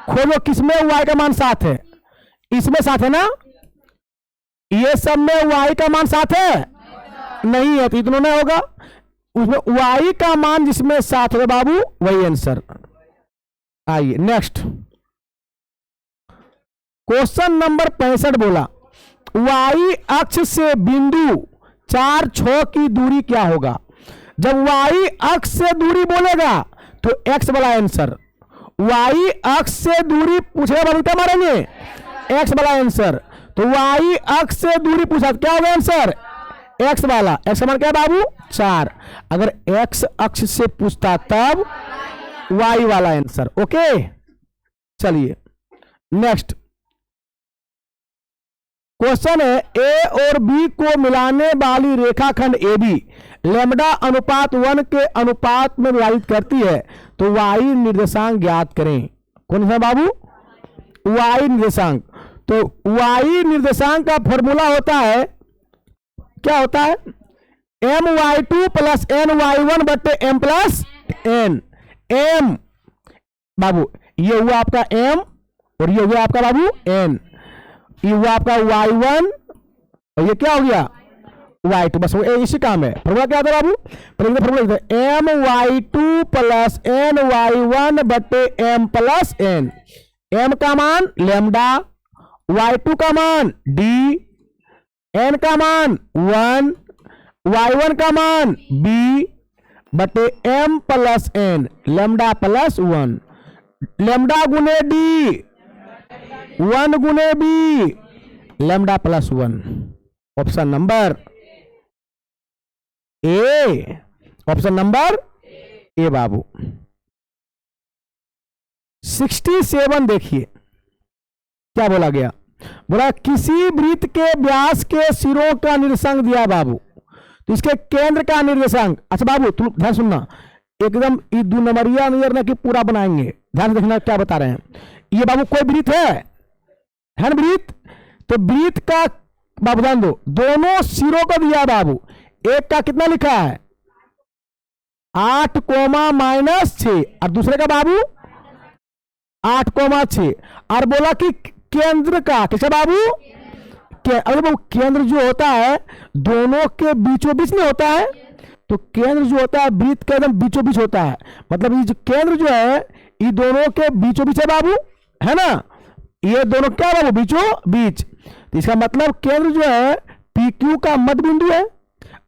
खोजो, किसमें y का मान 7 है? इसमें 7 है ना? ये सब में y का मान 7 है? नहीं है, तो इतना नहीं होगा। उसमें y का मान जिसमें 7 होगा बाबू, वही आंसर। आइए नेक्स्ट, क्वेश्चन नंबर 65 बोला, y अक्ष से बिंदु 4 6 की दूरी क्या होगा? जब y अक्ष से दूरी बोलेगा तो x वाला आंसर, y अक्ष से दूरी पूछेगा बाबू, क्या मारेंगे? x वाला आंसर। तो y अक्ष से दूरी पूछा, क्या होगा आंसर? x वाला। x का मान क्या बाबू? 4। अगर x अक्ष से पूछता तब y वाला आंसर। ओके, चलिए नेक्स्ट क्वेश्चन है, a और b को मिलाने वाली रेखाखंड AB लैम्डा अनुपात 1 के अनुपात में विभाजित करती है, तो y निर्देशांक ज्ञात करें। कौन सा बाबू? y निर्देशांक। तो y निर्देशांक का फॉर्मूला होता है, क्या होता है? my2 प्लस ny1 बट्टे m प्लस n। m बाबू, ये हुआ आपका m और ये हुआ आपका बाबू n। ये हुआ आपका y1 और ये क्या हो गया? y2। बस वो इसी काम है। फॉर्मूला क्या था बाबू? पहले फॉर्मूला लिखते हैं, my2 प्लस ny1 बट्टे m प्लस n। m का मान लैम्डा, y2 का मान d, n का मान 1, y1 का मान b बटे m plus n, lambda plus 1। Lambda गुने d, 1 गुने b, lambda plus 1। Option number A, option number A बाबू। 67 देखिए क्या बोला गया। बोला किसी वृत्त के व्यास के सिरों का निर्देशांक दिया बाबू, तो इसके केंद्र का निर्देशांक। अच्छा बाबू तुम ध्यान सुनना, एकदम ये 2 नंबरिया नहीं करना कि पूरा बनाएंगे, ध्यान से देखना क्या बता रहे हैं। ये बाबू कोई वृत्त है ना वृत्त, तो वृत्त का बाबू ध्यान दो, दोनों सिरों को दिया बाबू। एक का कितना लिखा है? 8 -6 और दूसरे का बाबू 8 6। और बोला कि केंद्र का, किसका बाबू? अरे वो केंद्र जो होता है दोनों के बीचों बीच में होता है, तो केंद्र जो होता है वृत्त के एकदम बीचों बीच होता है, मतलब ये जो केंद्र जो है ये दोनों के बीचों बीच है बाबू, है ना, ये दोनों क्या बाबू बीचों बीच। तो इसका मतलब केंद्र जो है पी क्यू का मध्य बिंदु है,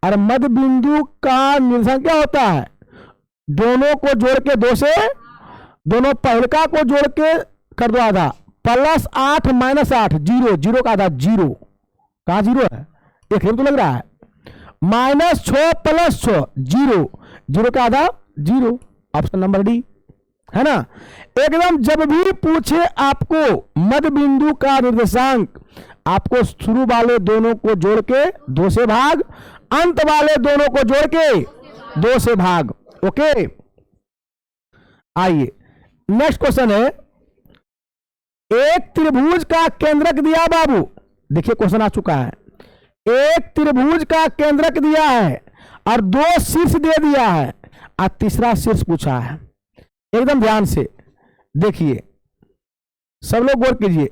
और मध्य बिंदु का निर्देशांक क्या होता है, दोनों को जोड़ के दो से, दोनों पहलका को जोड़ के कर दो आधा, +8 -8 जीरो, जीरो का आधा जीरो, कहां जीरो है, एक तो लग रहा है, -6 + 6 जीरो, जीरो का आधा जीरो, ऑप्शन नंबर डी, है ना। एकदम जब भी पूछे आपको मध्य बिंदु का निर्देशांक, आपको शुरू वाले दोनों को जोड़ के 2 से भाग, अंत वाले दोनों को जोड़ के 2 से भाग। ओके, आइए नेक्स्ट क्वेश्चन है, एक त्रिभुज का केंद्रक दिया बाबू, देखिए क्वेश्चन आ चुका है, एक त्रिभुज का केंद्रक दिया है और 2 शीर्ष दे दिया है और तीसरा शीर्ष पूछा है। एकदम ध्यान से देखिए, सब लोग गौर कीजिए,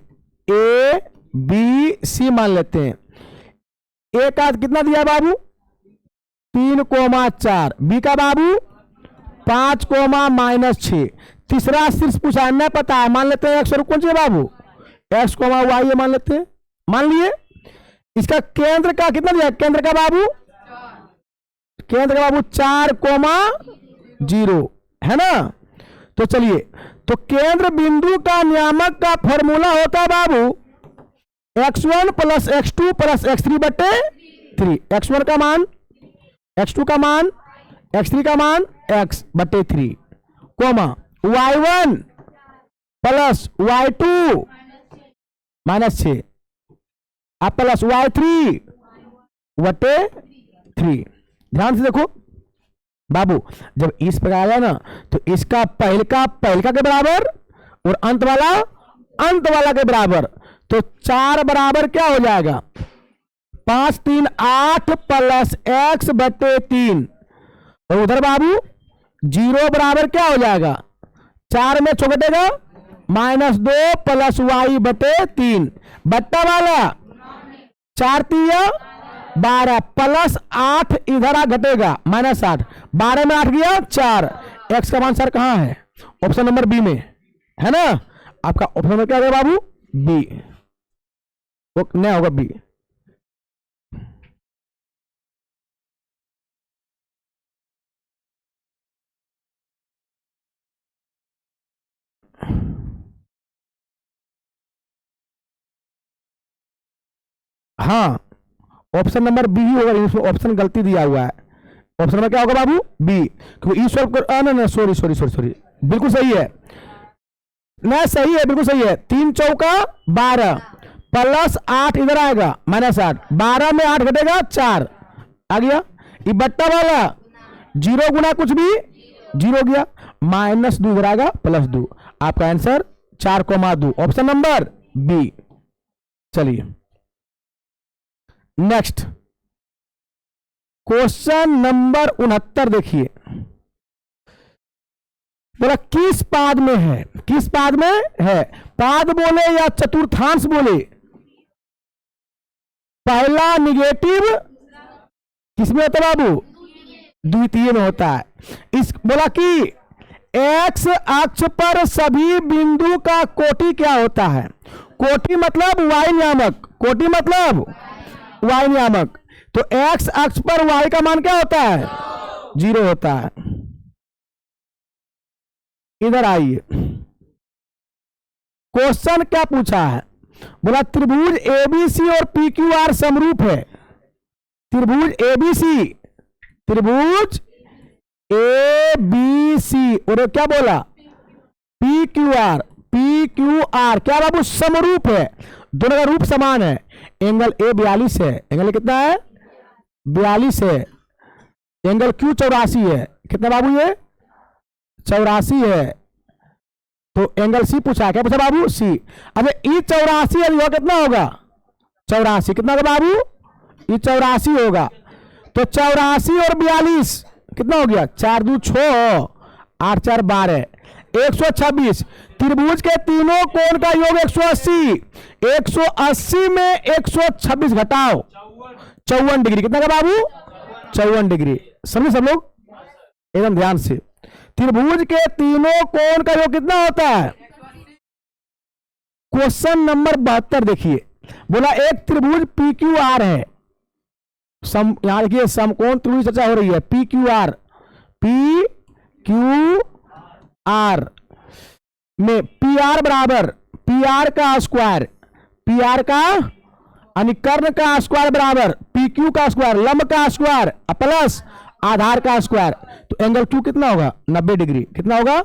ए बी सी मान लेते हैं, ए का कितना दिया बाबू 3,4, बी का बाबू 5,-6, तीसरा शीर्ष पूछा है, नहीं पता है, मान लेते हैं x और कौन सी बाबू x, y मान लेते हैं, मान लिए। इसका केंद्र का कितना दिया, केंद्र का बाबू, केंद्र का बाबू 4,0 है ना। तो चलिए, तो केंद्र बिंदु का नियामक का फॉर्मूला होता है बाबू x1 + x2 + x3/3, x1 का मान, x2 का मान, x3 का मान x/3, कोमा y1 + y2 -6 आप + y3/3। ध्यान से देखो बाबू, जब इस पर आया ना तो इसका पहलका के बराबर और अंत वाला के बराबर, तो 4 बराबर क्या हो जाएगा 5 3 8 + x/3, और उधर बाबू 0 बराबर क्या हो जाएगा, 4 में छोटेगा -2 + y/3, बट्टा वाला 4 3 12 +8 इधर आ घटेगा -8, 12 में 8 गया 4, x का मान सर कहां है, ऑप्शन नंबर बी में, है ना। आपका ऑप्शन नंबर क्या होगा बाबू बी, नहीं होगा बी। हाँ, ऑप्शन नंबर बी ही होगा, इसमें ऑप्शन गलती दिया हुआ है, ऑप्शन नंबर क्या होगा बाबू बी, क्योंकि ईश्वर को सॉरी बिल्कुल सही है, नहीं सही है, बिल्कुल सही है, 3 चौका 12 +8 इधर आएगा -8, 12 में 8 घटेगा 4 आ गया, ये बट्टा वाला 0 गुना कुछ भी 0 गया, -2 इधर आएगा +2, आपका आंसर 4,2, ऑप्शन नंबर बी। चलिए नेक्स्ट क्वेश्चन नंबर 69 देखिए, बोला किस पाद में है, किस पाद में है, पाद बोले या चतुर्थांश बोले, पहला निगेटिव किसमें होता है बाबू, द्वितीय में होता है। इस बोला कि x अक्ष पर सभी बिंदु का कोटि क्या होता है, कोटि मतलब y नियामक, कोटि मतलब y नियामक, तो x अक्ष पर y का मान क्या होता है 0 होता है। इधर आइए, क्वेश्चन क्या पूछा है, बोला त्रिभुज एबीसी और PQR समरूप है, त्रिभुज एबीसी, त्रिभुज एबीसी और क्या बोला PQR, PQR क्या बाबू समरूप है, दोनों का रूप समान है, एंगल ए 42 है, एंगल कितना है 42 है, एंगल क्यू 84 है, कितना बाबू ये 84 है, तो एंगल सी पूछा, क्या पूछा बाबू सी। अब ई 84 है, कितना होगा 84, कितना होगा बाबू ई 84 होगा, तो 84 और 42 कितना हो गया 4 2 6 8 4 12, 126। त्रिभुज के तीनों कोण का योग 180। 180 में 126 घटाओ 54 डिग्री। कितना का बाबू? 54 डिग्री। समझे सब लोग एकदम ध्यान से। त्रिभुज के तीनों कोण का योग कितना होता है? क्वेश्चन नंबर 72 देखिए, बोला एक त्रिभुज पी क्यू आर है। यहां देखिए समकोण त्रिभुज चर्चा हो रही है। पी क्यू आर में पी आर बराबर पी आर का स्क्वायर, पी आर का कर्ण का स्क्वायर बराबर पी क्यू का स्क्वायर, लंब का स्क्वायर प्लस आधार का स्क्वायर। तो एंगल क्यू कितना होगा? 90 डिग्री। कितना होगा?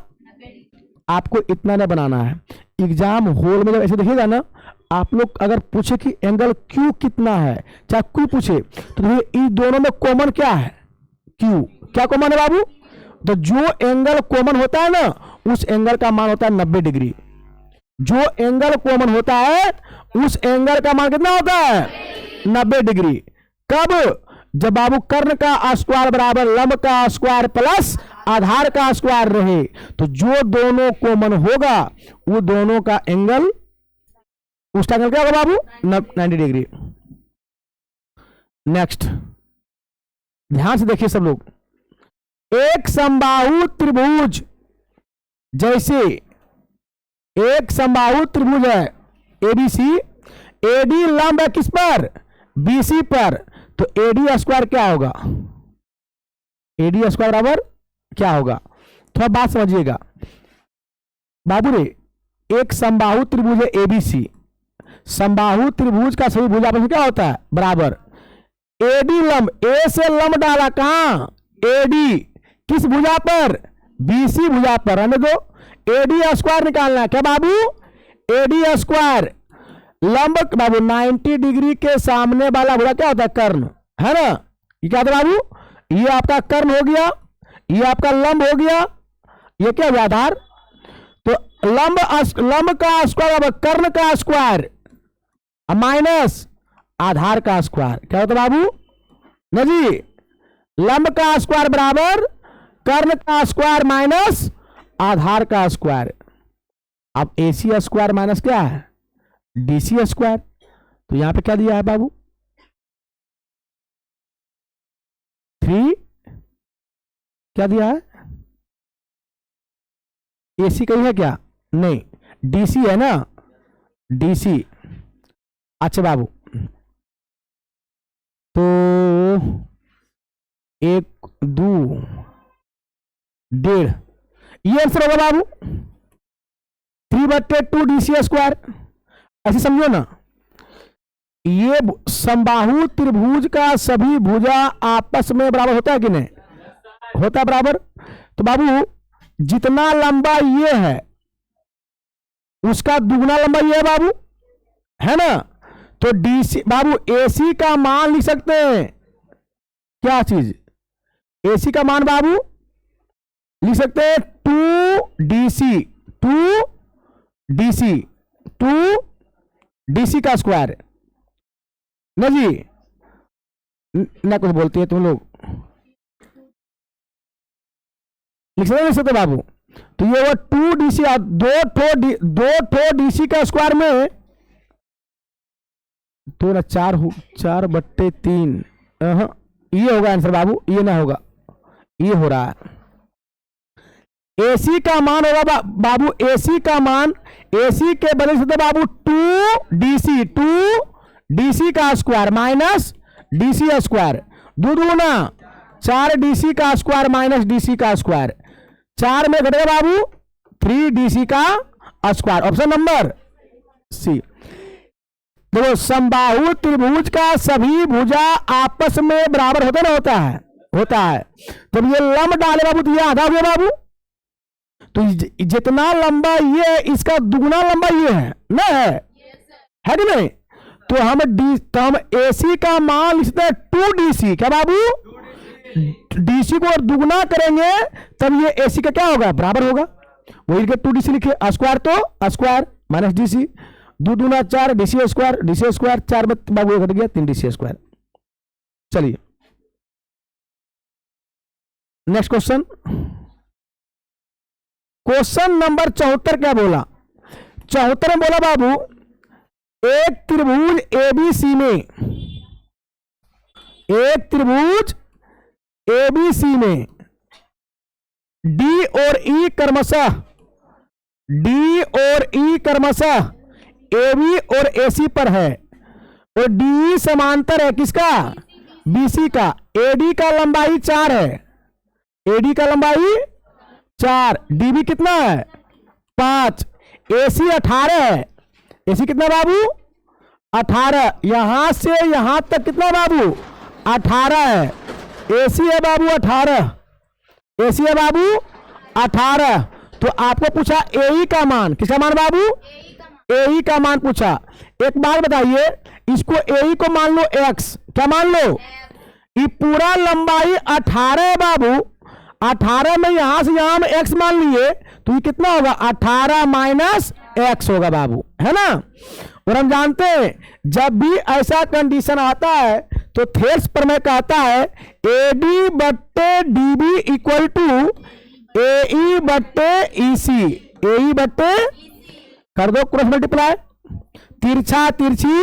आपको इतना ना बनाना है। एग्जाम हॉल में जब ऐसे देखिएगा ना, आप लोग अगर पूछे कि एंगल क्यू कितना है, चाहे क्यू पूछे, तो इन दोनों में कॉमन क्या है? क्यू। क्या कॉमन है बाबू? तो जो एंगल कॉमन होता है ना, उस एंगल का मान होता है 90 डिग्री। जो एंगल कॉमन होता है उस एंगल का मान कितना होता है? 90 डिग्री। कब? जब बाबू कर्ण का स्क्वायर बराबर लंब का स्क्वायर प्लस आधार का स्क्वायर रहे, तो जो दोनों कॉमन होगा वो दोनों का एंगल, उसका एंगल क्या होगा बाबू? 90 डिग्री। नेक्स्ट ध्यान से देखिए सब लोग। एक समबाहु त्रिभुज, जैसे एक समबाहु त्रिभुज है एबीसी, एडी लंब है किस पर? बीसी पर। तो एडी स्क्वायर क्या होगा? एडी स्क्वायर बराबर क्या होगा? थोड़ा बात समझिएगा बाबू रे। एक समबाहु त्रिभुज है एबीसी, समबाहु त्रिभुज का सभी भुजा आपस में क्या होता है? बराबर। एडी लंब, ए से लंब डाला कहां? एडी किस भुजा पर? बीसी भुजा पर। रहने दो, एडी स्क्वायर निकालना है। क्या बाबू? एडी स्क्वायर लंब बाबू 90 डिग्री के सामने वाला भुजा क्या होता है? कर्ण, है ना? ये क्या था बाबू? ये आपका कर्ण हो गया, ये आपका लंब हो गया, ये क्या हुआ? आधार। तो लंब का स्क्वायर कर्ण का स्क्वायर माइनस आधार का स्क्वायर क्या होता बाबू? ना जी, लंब का स्क्वायर बराबर कर्ण का स्क्वायर माइनस आधार का स्क्वायर। अब एसी स्क्वायर माइनस क्या है? DC square. तो यहां पे क्या दिया है बाबू? 3 क्या दिया है? एसी कहीं है क्या? नहीं, डीसी है ना, डीसी। अच्छा बाबू, तो 1 2 1.5 ये आंसर होगा बाबू। 3/2 डीसी स्क्वायर। ऐसे समझो ना, ये समबाहु त्रिभुज का सभी भुजा आपस में बराबर होता है कि नहीं? होता है बराबर। तो बाबू जितना लंबा ये है उसका दुगना लंबा ये है बाबू, है ना? तो डीसी बाबू एसी का मान लिख सकते हैं। क्या चीज? एसी का मान बाबू लिख सकते हैं 2 डीसी का स्क्वायर। ना जी, ना कुछ बोलती है तुम लोग। लिख सकते बाबू। तो ये वो 2 डीसी, दो ठो डीसी का स्क्वायर में 2 ना 4/3। ये होगा आंसर बाबू, ये ना होगा, ये हो रहा है। एसी का मान होगा बाबू, एसी का मान, एसी के बदल से बाबू 2 डीसी का स्क्वायर माइनस डीसी स्क्वायर, दूना 4 डीसी का स्क्वायर माइनस डीसी का स्क्वायर। 4 में घटेगा बाबू 3 डीसी का स्क्वायर। Option number C. देखो समबाहु त्रिभुज का सभी भुजा आपस में बराबर होता ना होता है। जब ये लंब डाले बाबू तो ये आधा हो गया बाबू। तो जितना लंबा ये है इसका दुगना लंबा ये है ना, है कि नहीं? तो हम एसी का मान लिखते हैं 2 डीसी। क्या बाबू? डीसी को और दुगना करेंगे तब ये एसी का क्या होगा? बराबर होगा। वही के 2 डीसी लिखे, स्क्वायर तो स्क्वायर माइनस डीसी, 2 दूना 4 डीसी स्क्वायर 4 में बाबू घट गया 3 डीसी स्क्वायर। चलिए नेक्स्ट क्वेश्चन। क्वेश्चन नंबर 74 क्या बोला? 74 में बोला बाबू, एक त्रिभुज एबीसी में, एक त्रिभुज एबीसी में डी और ई क्रमशः, डी और ई क्रमशः एबी और एसी पर है, और डी समांतर है किसका? बीसी का। एडी का लंबाई 4 है, एडी का लंबाई 4, डीबी कितना है? 5, एसी 18 है। एसी कितना बाबू? 18। यहां से यहां तक कितना बाबू? 18 है। एसी है बाबू 18, एसी है बाबू 18। तो आपको पूछा एई का मान, किसका मान बाबू? एई का मान पूछा। एक बात बताइए, इसको एई को मान लो एक्स, क्या मान लो? ये पूरा लंबाई 18 है बाबू, 18 में यहां से यहां में एक्स मान लिए, तो ये कितना होगा? 18 माइनस एक्स होगा बाबू, है ना। और हम जानते हैं जब भी ऐसा कंडीशन आता है तो थेल्स प्रमेय कहता है एडी बट्टे डीबी इक्वल टू एई बट्टे ईसी, एई बट्टे कर दो क्रॉस मल्टीप्लाई, तिरछा तिरछी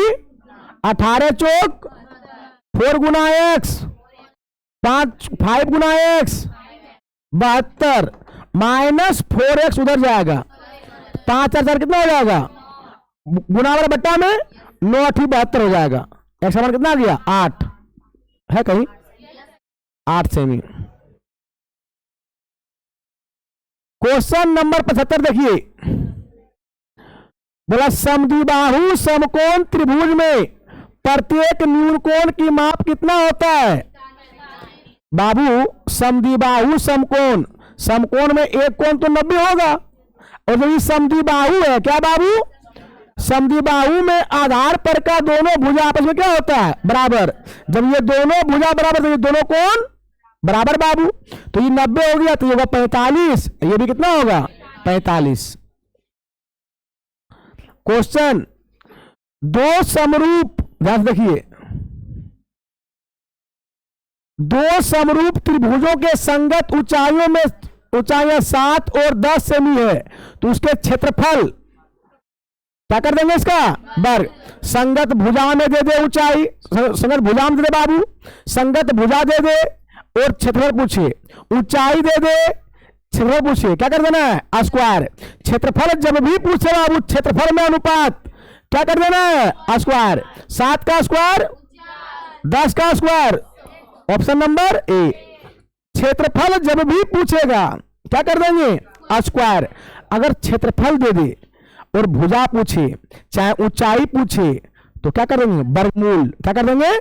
18 चौक 4 गुना एक्स, 5 गुना एक्स 72 माइनस 4x उधर जाएगा, 5 4 4 कितना हो जाएगा? गुना वाला बट्टा में 9 8 72 हो जाएगा। एक्स का मान कितना आ गया? 8 है कहीं? 8 सेमी। क्वेश्चन नंबर 75 देखिए, बोला समद्विबाहु समकोण त्रिभुज में प्रत्येक न्यून कोण की माप कितना होता है? बाबू समद्विबाहु समकोण, समकोण में एक कोण तो 90 होगा, और जब ये समद्विबाहु है, क्या बाबू? समद्विबाहु में आधार पर का दोनों भुजा आपस में क्या होता है? बराबर। जब ये दोनों भुजा बराबर तो ये दोनों कोण बराबर बाबू, तो ये 90 हो गया, तो ये होगा 45, ये भी कितना होगा? 45। क्वेश्चन, दो समरूप, ध्यान देखिए, दो समरूप त्रिभुजों के संगत ऊंचाइयों में, ऊंचाइयां 7 और 10 सेमी है, तो उसके क्षेत्रफल क्या कर देंगे? इसका वर्ग। संगत भुजा में दे दे ऊंचाई, संगत भुजा में दे दे बाबू, संगत भुजा दे दे और क्षेत्रफल पूछे, ऊंचाई दे दे, क्षेत्रफल पूछे, क्या कर देना है? स्क्वायर। क्षेत्रफल जब भी पूछे बाबू, क्षेत्रफल में अनुपात क्या कर देना है? स्क्वायर। 7 का स्क्वायर 10 का स्क्वायर, ऑप्शन नंबर ए। क्षेत्रफल जब भी पूछेगा क्या कर देंगे? स्क्वायर। अगर क्षेत्रफल दे दे और भुजा पूछे, चाहे ऊंचाई पूछे, तो क्या कर देंगे? वर्गमूल। क्या कर देंगे?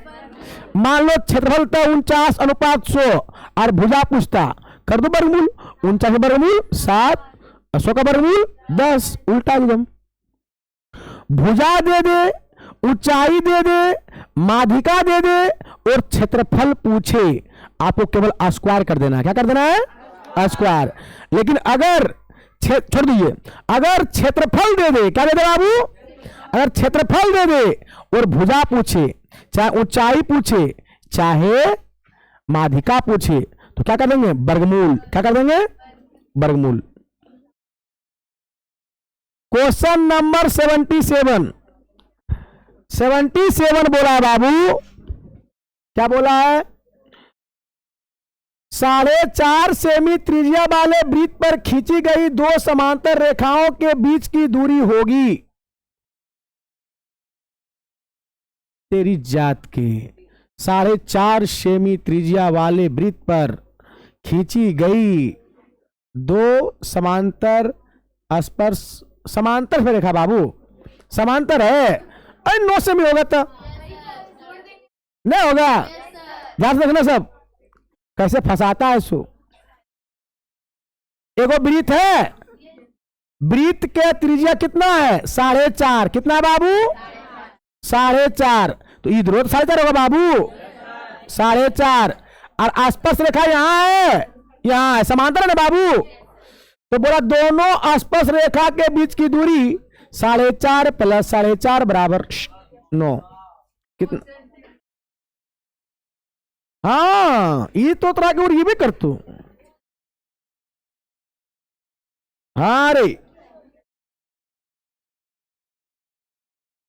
मान लो क्षेत्रफल था 49:100 और भुजा पूछता, कर दो वर्गमूल। 49 का वर्गमूल 7, 100 का वर्गमूल 10, उल्टा एकदम। भुजा दे दे, ऊंचाई दे दे, माध्यिका दे दे और क्षेत्रफल पूछे, आपको केवल स्क्वायर कर देना है। क्या कर देना है? स्क्वायर। लेकिन अगर छोड़ दीजिए, अगर क्षेत्रफल दे दे, क्या दे दे बाबू? अगर क्षेत्रफल दे दे और भुजा पूछे, चाहे ऊंचाई पूछे, चाहे माध्यिका पूछे, तो क्या कर देंगे? वर्गमूल। क्या कर देंगे? वर्गमूल। क्वेश्चन नंबर 77, 77 बोला है बाबू, क्या बोला है? 4.5 सेमी त्रिज्या वाले वृत्त पर खींची गई दो समांतर रेखाओं के बीच की दूरी होगी, तेरी जात के, 4.5 सेमी त्रिज्या वाले वृत्त पर खींची गई दो समांतर स्पर्श, समांतर से रेखा बाबू, समांतर है, अरे 9 सेमी होगा तो नहीं होगा। ध्यान रखना सब, कैसे फंसाता है इसको। एगो वृत्त है, वृत्त के त्रिज्या कितना है? 4.5। कितना बाबू? 4.5। तो इधर तो 4.5 होगा बाबू, 4.5। और आसपास रेखा यहां है, यहां है, समांतर है ना बाबू। तो बोला दोनों आसपास रेखा के बीच की दूरी 4.5 प्लस 4.5 बराबर 9। कितना? हाँ, ये तो तरह के, और ये भी कर तू। हाँ रे,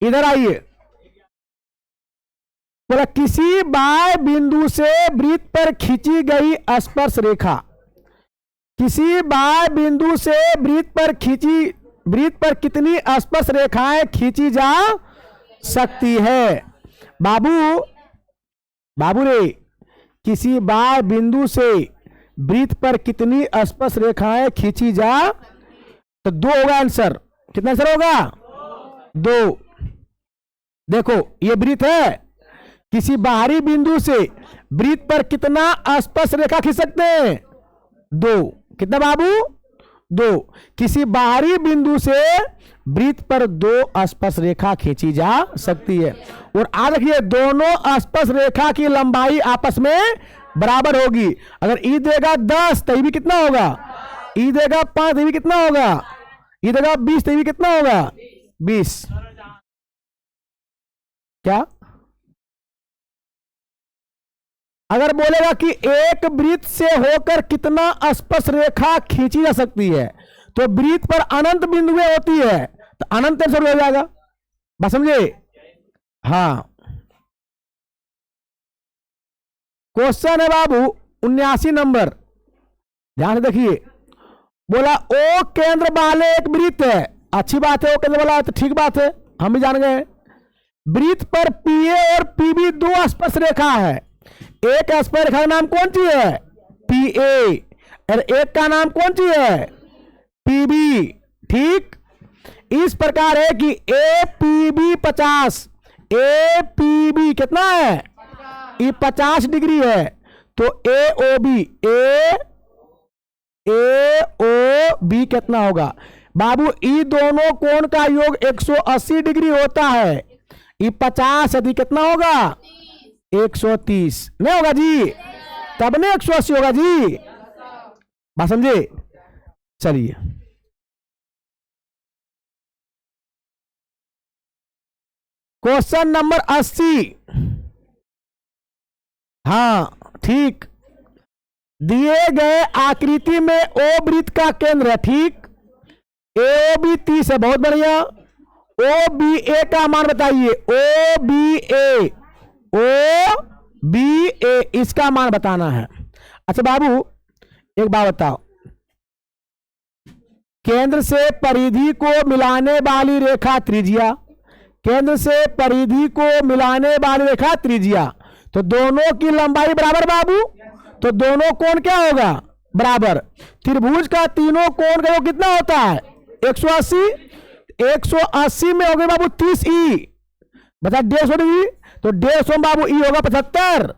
इधर आइए। बोला किसी बाह्य बिंदु से वृत्त पर खींची गई स्पर्श रेखा, किसी बाह्य बिंदु से वृत्त पर कितनी स्पर्श रेखाएं खींची जा सकती है? बाबू, बाबू रे, किसी बाह्य बिंदु से वृत्त पर कितनी स्पर्श रेखाएं खींची जा, तो दो होगा आंसर। कितना आंसर होगा? दो। देखो ये वृत्त है, किसी बाहरी बिंदु से वृत्त पर कितना स्पर्श रेखा खींच सकते हैं? दो। कितना बाबू? दो। किसी बाहरी बिंदु से वृत्त पर दो स्पर्श रेखा खींची जा सकती है। और आज देखिए, दोनों स्पर्श रेखा की लंबाई आपस में बराबर होगी। अगर ई देगा 10 तो ई भी कितना होगा? ई देगा 5 तो ई भी कितना होगा? ई देगा 20 तो ई भी कितना होगा? 20। क्या अगर बोलेगा कि एक वृत्त से होकर कितना स्पर्श रेखा खींची जा सकती है, तो वृत्त पर अनंत बिंदुएं होती है, तो अनंत आंसर हो जाएगा। बस समझे? हाँ। क्वेश्चन है बाबू 79 नंबर, ध्यान से देखिए। बोला ओ केंद्र वाले एक वृत्त है। अच्छी बात है, ओ केंद्र वाला है तो ठीक बात है, हम भी जान गए। वृत्त पर पीए और पीबी दो स्पर्श रेखा है। एक स्पर्श रेखा का नाम कौन सी है? पीए, और एक का नाम कौन सी है? पीबी। ठीक इस प्रकार है कि ए पीबी 50, ए पीबी कितना है? ये 50 डिग्री है। तो ए ओ बी, ए ओ बी कितना होगा बाबू? ई दोनों कोण का योग 180 डिग्री होता है। ये 50 यदि कितना होगा? 130 नहीं होगा जी? तब नहीं 180 होगा जी। बात समझे? चलिए क्वेश्चन नंबर 80। हाँ ठीक, दिए गए आकृति में ओ वृत्त का केंद्र है। ठीक, ए ओ बी 30 है, बहुत बढ़िया। ओ बी ए का मान बताइए। ओ बी ए, ओ बी ए, इसका मान बताना है। अच्छा बाबू एक बात बताओ, केंद्र से परिधि को मिलाने वाली रेखा त्रिज्या, केंद्र से परिधि को मिलाने वाली रेखा त्रिज्या, तो दोनों की लंबाई बराबर बाबू, तो दोनों कोण क्या होगा? बराबर। त्रिभुज का तीनों कोण का कितना होता है? 180। 180 में हो गए बाबू 30 ई, बता 150 डिग्री, तो 150 बाबू ई होगा 75,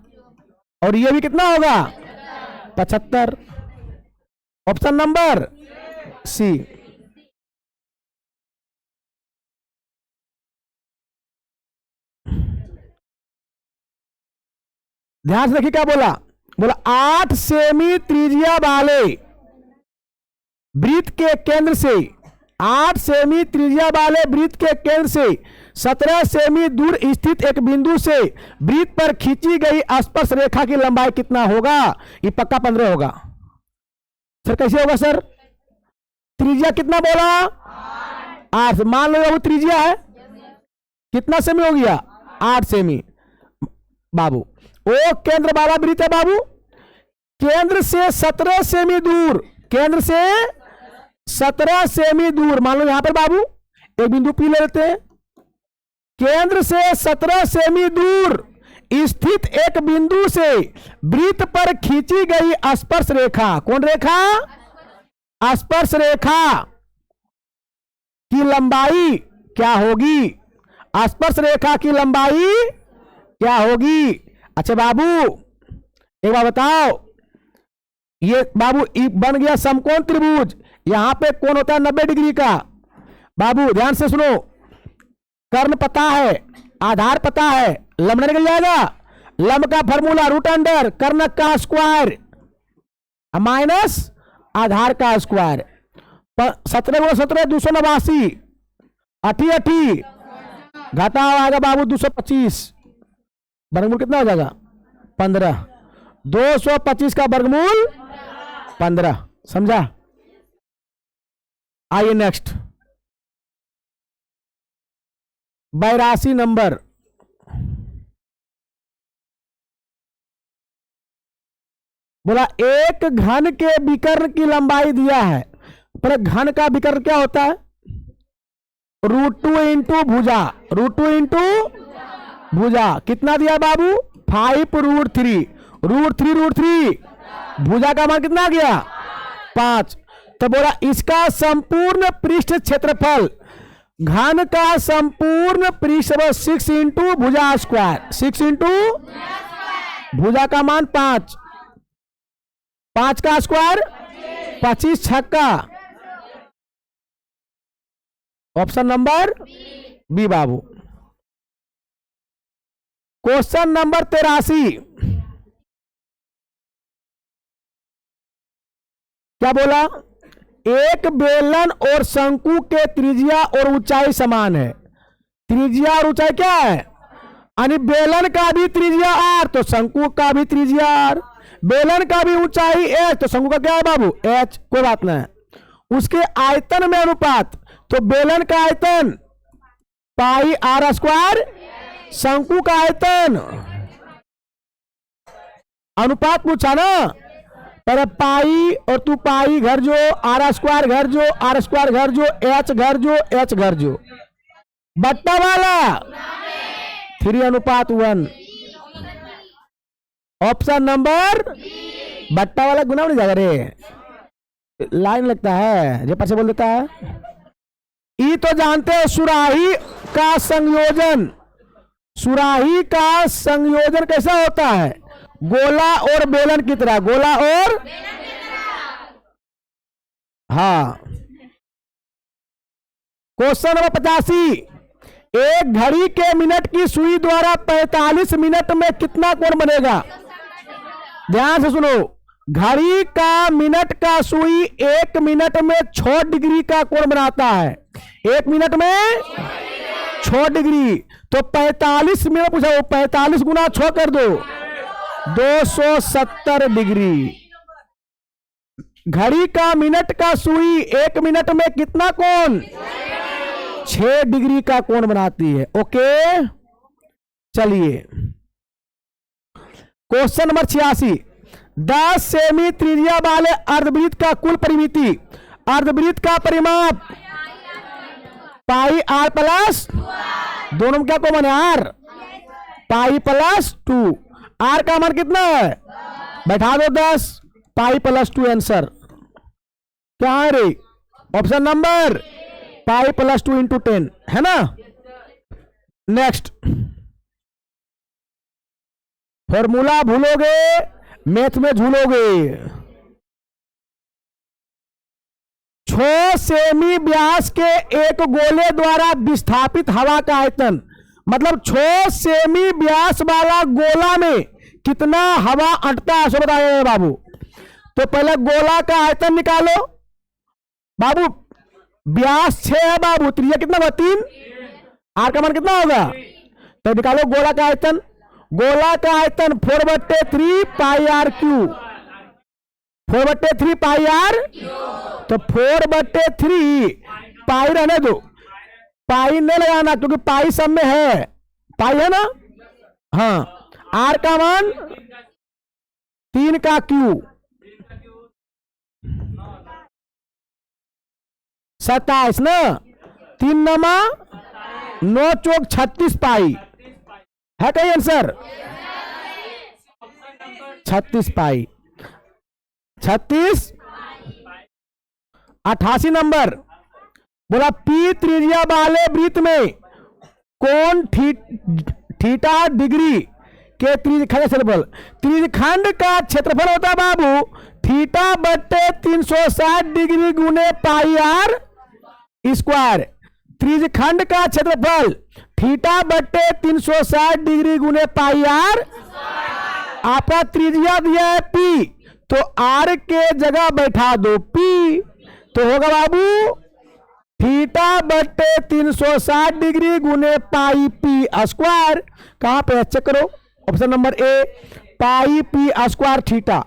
और ये भी कितना होगा? 75। Option number C. ध्यान से देखिए क्या बोला। बोला 8 सेमी त्रिज्या वाले वृत्त के केंद्र से, 8 सेमी त्रिज्या वाले वृत्त के केंद्र से 17 सेमी दूर स्थित एक बिंदु से वृत्त पर खींची गई स्पर्श रेखा की लंबाई कितना होगा? ये पक्का 15 होगा। सर कैसे होगा सर? त्रिज्या कितना बोला? 8। मान लो वो त्रिज्या है, कितना सेमी हो गया? 8 सेमी बाबू। ओ केंद्र वाला वृत्त है बाबू, केंद्र से 17 सेमी दूर, केंद्र से 17 सेमी दूर, मान लो यहां पर बाबू एक बिंदु पी ले लेते हैं। केंद्र से 17 सेमी दूर स्थित एक बिंदु से वृत्त पर खींची गई स्पर्श रेखा, कौन रेखा? स्पर्श रेखा की लंबाई क्या होगी? स्पर्श रेखा की लंबाई क्या होगी? अच्छा बाबू एक बार बताओ, ये बाबू बन गया समकोण त्रिभुज, यहां पे कोण होता है 90 डिग्री का। बाबू ध्यान से सुनो, कर्ण पता है, आधार पता है, लंब निकल जाएगा। लंब का फॉर्मूला रूट अंडर कर्ण का स्क्वायर माइनस आधार का स्क्वायर। 17 गुणा 17 289, 80 घटा आएगा बाबू 225, वर्गमूल कितना हो जाएगा? 15। 225 का वर्गमूल 15। समझा? आइए नेक्स्ट 82 नंबर। बोला एक घन के विकर्ण की लंबाई दिया है, पर घन का विकर्ण क्या होता है? √2 इंटू भुजा, √2 इंटू भुजा। कितना दिया बाबू? 5√3, √3 भुजा का मान कितना आ गया? 5। तो बोला इसका संपूर्ण पृष्ठ क्षेत्रफल, घन का संपूर्ण पृष्ठ 6 इंटू भुजा स्क्वायर, 6 इंटू भुजा का मान 5, 5 का स्क्वायर 25 छक्का। ऑप्शन नंबर बी बाबू। Question number 83। क्या बोला? एक बेलन और शंकु के त्रिज्या और ऊंचाई समान है। त्रिज्या और ऊंचाई क्या है? यानी बेलन का भी त्रिज्या r तो शंकु का भी त्रिज्या r, बेलन का भी ऊंचाई h तो शंकु का क्या है बाबू? h। कोई बात नहीं। उसके आयतन में अनुपात, तो बेलन का आयतन पाई r स्क्वायर, शंकु का आयतन अनुपात पूछा ना, पर पाई और तू पाई घर जो, r स्क्वायर घर जो, r स्क्वायर घर जो, h घर जो, h घर जो, बट्टा वाला 3:1। ऑप्शन नंबर बट्टा वाला गुना नहीं जाएगा रे, लाइन लगता है जो पास बोल देता है। ई तो जानते हो सुराही का संयोजन, सुराही का संयोजन कैसा होता है? गोला और बेलन की तरह, गोला और हाँ। Question number 85। एक घड़ी के मिनट की सुई द्वारा 45 मिनट में कितना कोण बनेगा? ध्यान से सुनो। घड़ी का मिनट का सुई 1 मिनट में 6 डिग्री का कोण बनाता है। 1 मिनट में 6 डिग्री, तो 45 मिनट पूछा, वो 45 गुना 6 कर दो, 270 डिग्री। घड़ी का मिनट का सुई 1 मिनट में कितना कोण? 6 डिग्री का कोण बनाती है। ओके, चलिए क्वेश्चन नंबर 86। 10 सेमी त्रिज्या वाले अर्धवृत्त का कुल परिमिति, अर्धवृत्त का परिमाप पाई r प्लस, दोनों में क्या कॉमन है? r, pi plus 2। r का मान कितना है? बैठा दो 10, पाई प्लस 2 आंसर क्या है रे? Option number pi plus 2 into 10 है ना। नेक्स्ट, फॉर्मूला भूलोगे मैथ में झूलोगे। 6 सेमी व्यास के एक गोले द्वारा विस्थापित हवा का आयतन, मतलब 6 सेमी व्यास वाला गोला में कितना हवा अटता है, सो बताइए बाबू। तो पहले गोला का आयतन निकालो बाबू। व्यास 6 है बाबू, त्रिज्या कितना होगा? 3, r का मान कितना होगा? तो निकालो गोला का आयतन। गोला का आयतन 4/3 पाई r क्यू, 4/3 पाई r, तो 4/3 पाई रहने दो, पाई नहीं लगाना क्योंकि पाई सब में है, पाई है ना। हाँ, r का मान 3 का क्यू 27 ना, 3 नमा 9 चौक 36 पाई है कहीं आंसर? 36 पाई, 36। 88 नंबर। बोला पी त्रिज्या वाले वृत्त में कोण थीटा डिग्री के त्रिज्यखंड क्षेत्रफल, त्रिज्यखंड का क्षेत्रफल होता है बाबू θ/360 डिग्री गुने पाई r स्क्वायर। त्रिज्यखंड का क्षेत्रफल θ/360 डिग्री गुने पाई r। आपका त्रिज्या दिया है p, तो r के जगह बैठा दो p, तो होगा बाबू θ/360 डिग्री गुने पाई p स्क्वायर। कहां पे चेक करो, option number A, pi p square theta,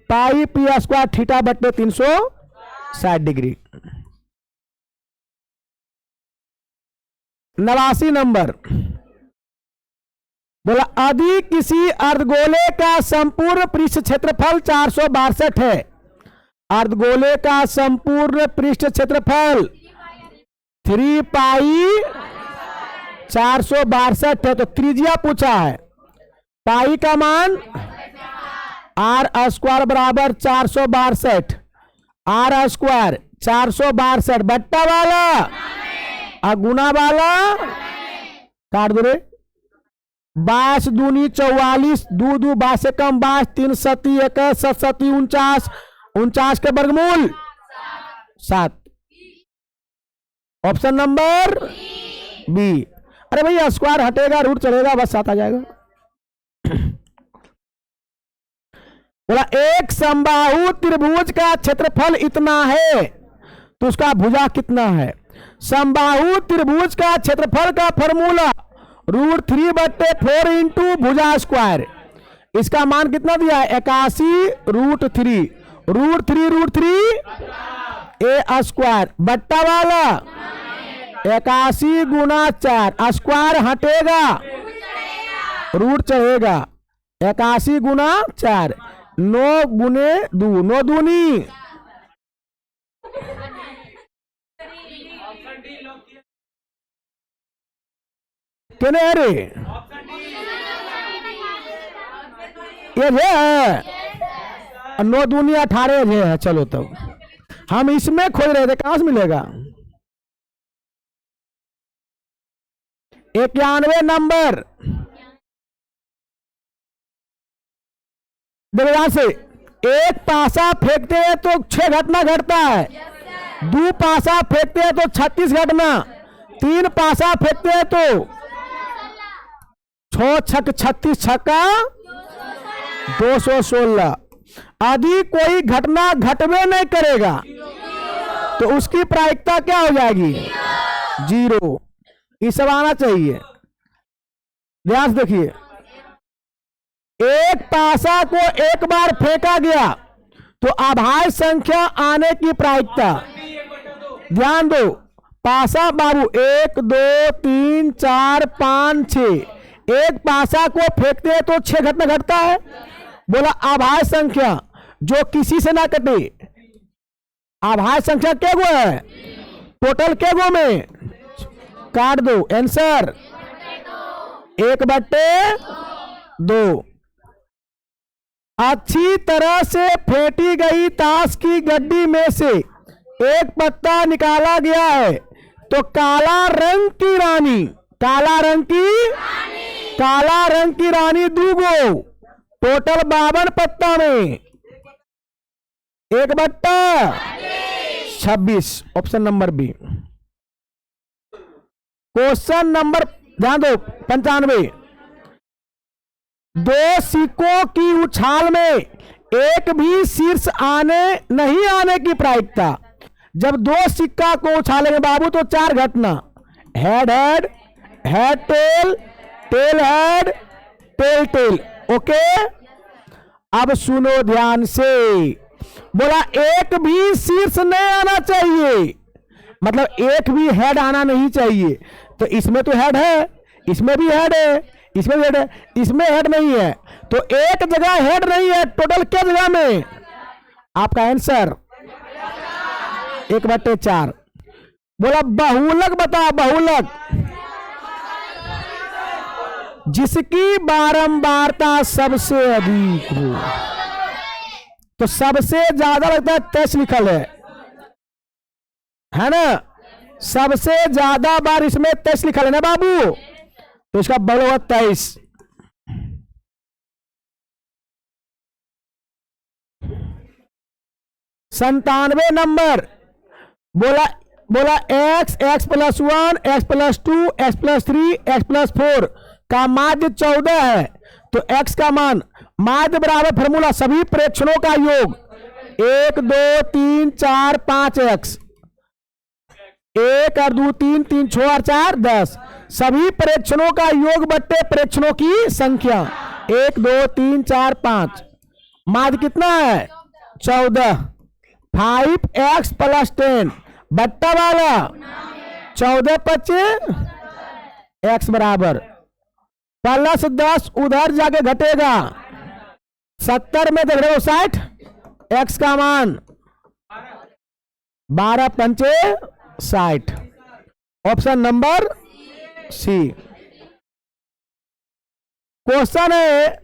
pi p square θ/360 degree. 89 number. बोला यदि किसी अर्धगोले का संपूर्ण पृष्ठ क्षेत्रफल 462 है, अर्धगोले का संपूर्ण पृष्ठ क्षेत्रफल 3 पाई 462 है, तो त्रिज्या पूछा है, पाई का मान आर स्क्वायर बराबर 462, आर स्क्वायर 462 बट्टा वाला और गुना वाला काट दो रे। 22 दूनी 44, दो दो 22 से कम 22, 3 सती 21, 7 सती 49, 49 के वर्गमूल 7। Option number B. अरे भैया स्क्वायर हटेगा रूट चढ़ेगा बस 7 आ जाएगा। बोला एक समबाहु त्रिभुज का क्षेत्रफल इतना है तो उसका भुजा कितना है। समबाहु त्रिभुज का क्षेत्रफल का फॉर्मूला √3/4 इंटू भुजा स्क्वायर। इसका मान कितना दिया है 81 √3, √3 ए स्क्वायर बट्टा वाला 81 गुना 4, स्क्वायर हटेगा रूट चढ़ेगा, 81 गुना 4, 9 गुने 2, 9 दूनी कितने अरे ये है 9 दूनी 18 है। चलो तब हम इसमें खोज रहे थे, कहां से मिलेगा। 91 नंबर। देखो यहां से एक पासा फेंकते हैं तो 6 घटना घटता है, 2 पासा फेंकते हैं तो 36 घटना, 3 पासा फेंकते हैं तो 6 छक 36 छक्का 216। यदि कोई घटना घटवे नहीं करेगा तो उसकी प्रायिकता क्या हो जाएगी 0। ये सब आना चाहिए, ध्यान से देखिए। एक पासा को एक बार फेंका गया तो अभाज्य संख्या आने की प्रायिकता, ध्यान दो, पासा बाबू 1 2 3 4 5 6, एक पासा को फेंकते हैं तो 6 घटना घटता है। बोला अभाज्य संख्या जो किसी से ना कटे, अभाज्य संख्या क्या गो है, टोटल क्या गो में काट दो, आंसर 1/2। अच्छी तरह से फेंटी गई ताश की गड्डी में से एक पत्ता निकाला गया है तो काला रंग की रानी, काला रंग की रानी 2 गो, टोटल 52 पत्ता में 1/26। Option number B. Question number ध्यान दो 95। 2 सिक्कों की उछाल में एक भी शीर्ष नहीं आने की प्रायिकता। जब 2 सिक्का को उछालेंगे बाबू तो 4 घटना, head head, head tail, tail head, tail tail. Okay अब सुनो ध्यान से। बोला एक भी शीर्ष नहीं आना चाहिए, मतलब एक भी हेड आना नहीं चाहिए। तो इसमें तो हेड है, इसमें भी हेड है, इसमें भी हेड है, इसमें हेड नहीं है, तो एक जगह हेड नहीं है, टोटल क्या जगह में। आपका आंसर 1/4। बोला बहुलक बता, बहुलक जिसकी बारंबारता सबसे अधिक हो। तो सबसे ज्यादा लगता है 23 लिखल है ना, सबसे ज्यादा बार इसमें 23 लिखल है ना बाबू, तो इसका बल होगा 23। संतानवे नंबर। बोला x, x+1, x+2, x+3, x+4 का माध्य 14 है तो x का मान माध्य बराबर फॉर्मूला सभी प्रेक्षणों का योग 1 2 3 4 5 x, 1 और 2 3 3 6 और 4 10, सभी प्रेक्षणों का योग बट्टे प्रेक्षणों की संख्या 1 2 3 4 5। माध्य कितना है 14। 5x + 10 बट्टा वाला 14 25 x बराबर +10 उधर जाके घटेगा 70 में देख रहे हो 60, x का मान 12 पंचे 60। ऑप्शन नंबर सी। क्वेश्चन है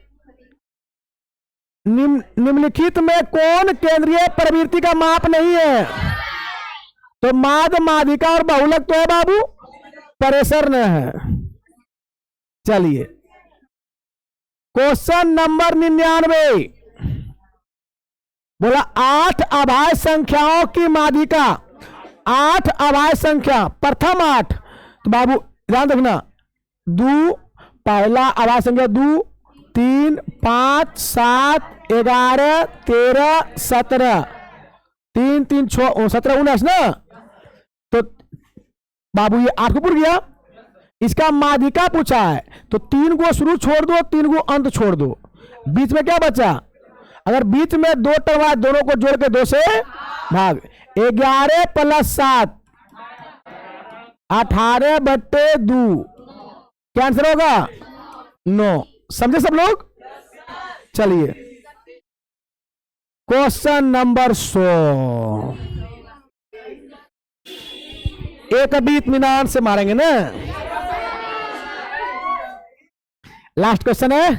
निम्नलिखित में कौन केंद्रीय प्रवृत्ति का माप नहीं है? तो माद, माध्यिका और बहुलक तो है बाबू, प्रेशर न है। चलिए क्वेश्चन नंबर 99 बोला 8 अभाज्य संख्याओं की माध्यिका, 8 अभाज्य संख्या, प्रथम 8, तो बाबू ध्यान रखना, 2 पहला अभाज्य संख्या 2, 3, 5, 7, 11, 13, 17, 3, 3, 6, 17, 19 ना। तो बाबू ये 8 को पूर गया। इसका माध्यिका पूछा है तो 3 को शुरू छोड़ दो, 3 को अंत छोड़ दो, बीच में क्या बचा? अगर बीच में 2 टर्म आए दोनों को जोड़ के 2 से भाग, 11 + 7 18/2, क्या आंसर होगा? 9। समझे सब लोग? चलिए क्वेश्चन नंबर 100 एक अभी इत्मीनान से मारेंगे ना। लास्ट क्वेश्चन है,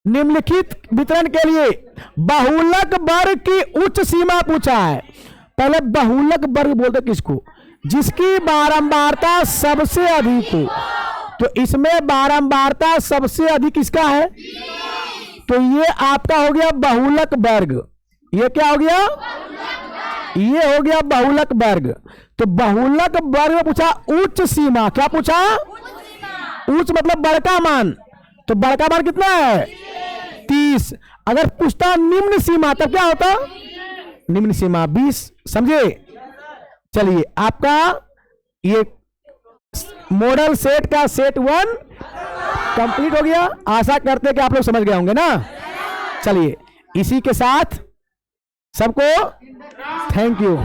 निम्नलिखित वितरण के लिए बहुलक वर्ग की उच्च सीमा पूछा है। पहले बहुलक वर्ग बोलते किसको? जिसकी बारंबारता सबसे अधिक हो। तो इसमें बारंबारता सबसे अधिक किसका है? तो ये आपका हो गया बहुलक वर्ग। ये क्या हो गया? ये हो गया बहुलक वर्ग। तो बहुलक वर्ग में पूछा उच्च सीमा, क्या पूछा? उच्च मतलब बड़का मान। तो बड़का मान कितना है? 30। अगर पूछता निम्न सीमा तब क्या होता? निम्न सीमा 20। समझे? चलिए आपका ये मॉडल सेट का सेट 1 कंप्लीट हो गया। आशा करते कि आप लोग समझ गए होंगे ना। चलिए इसी के साथ सबको थैंक यू।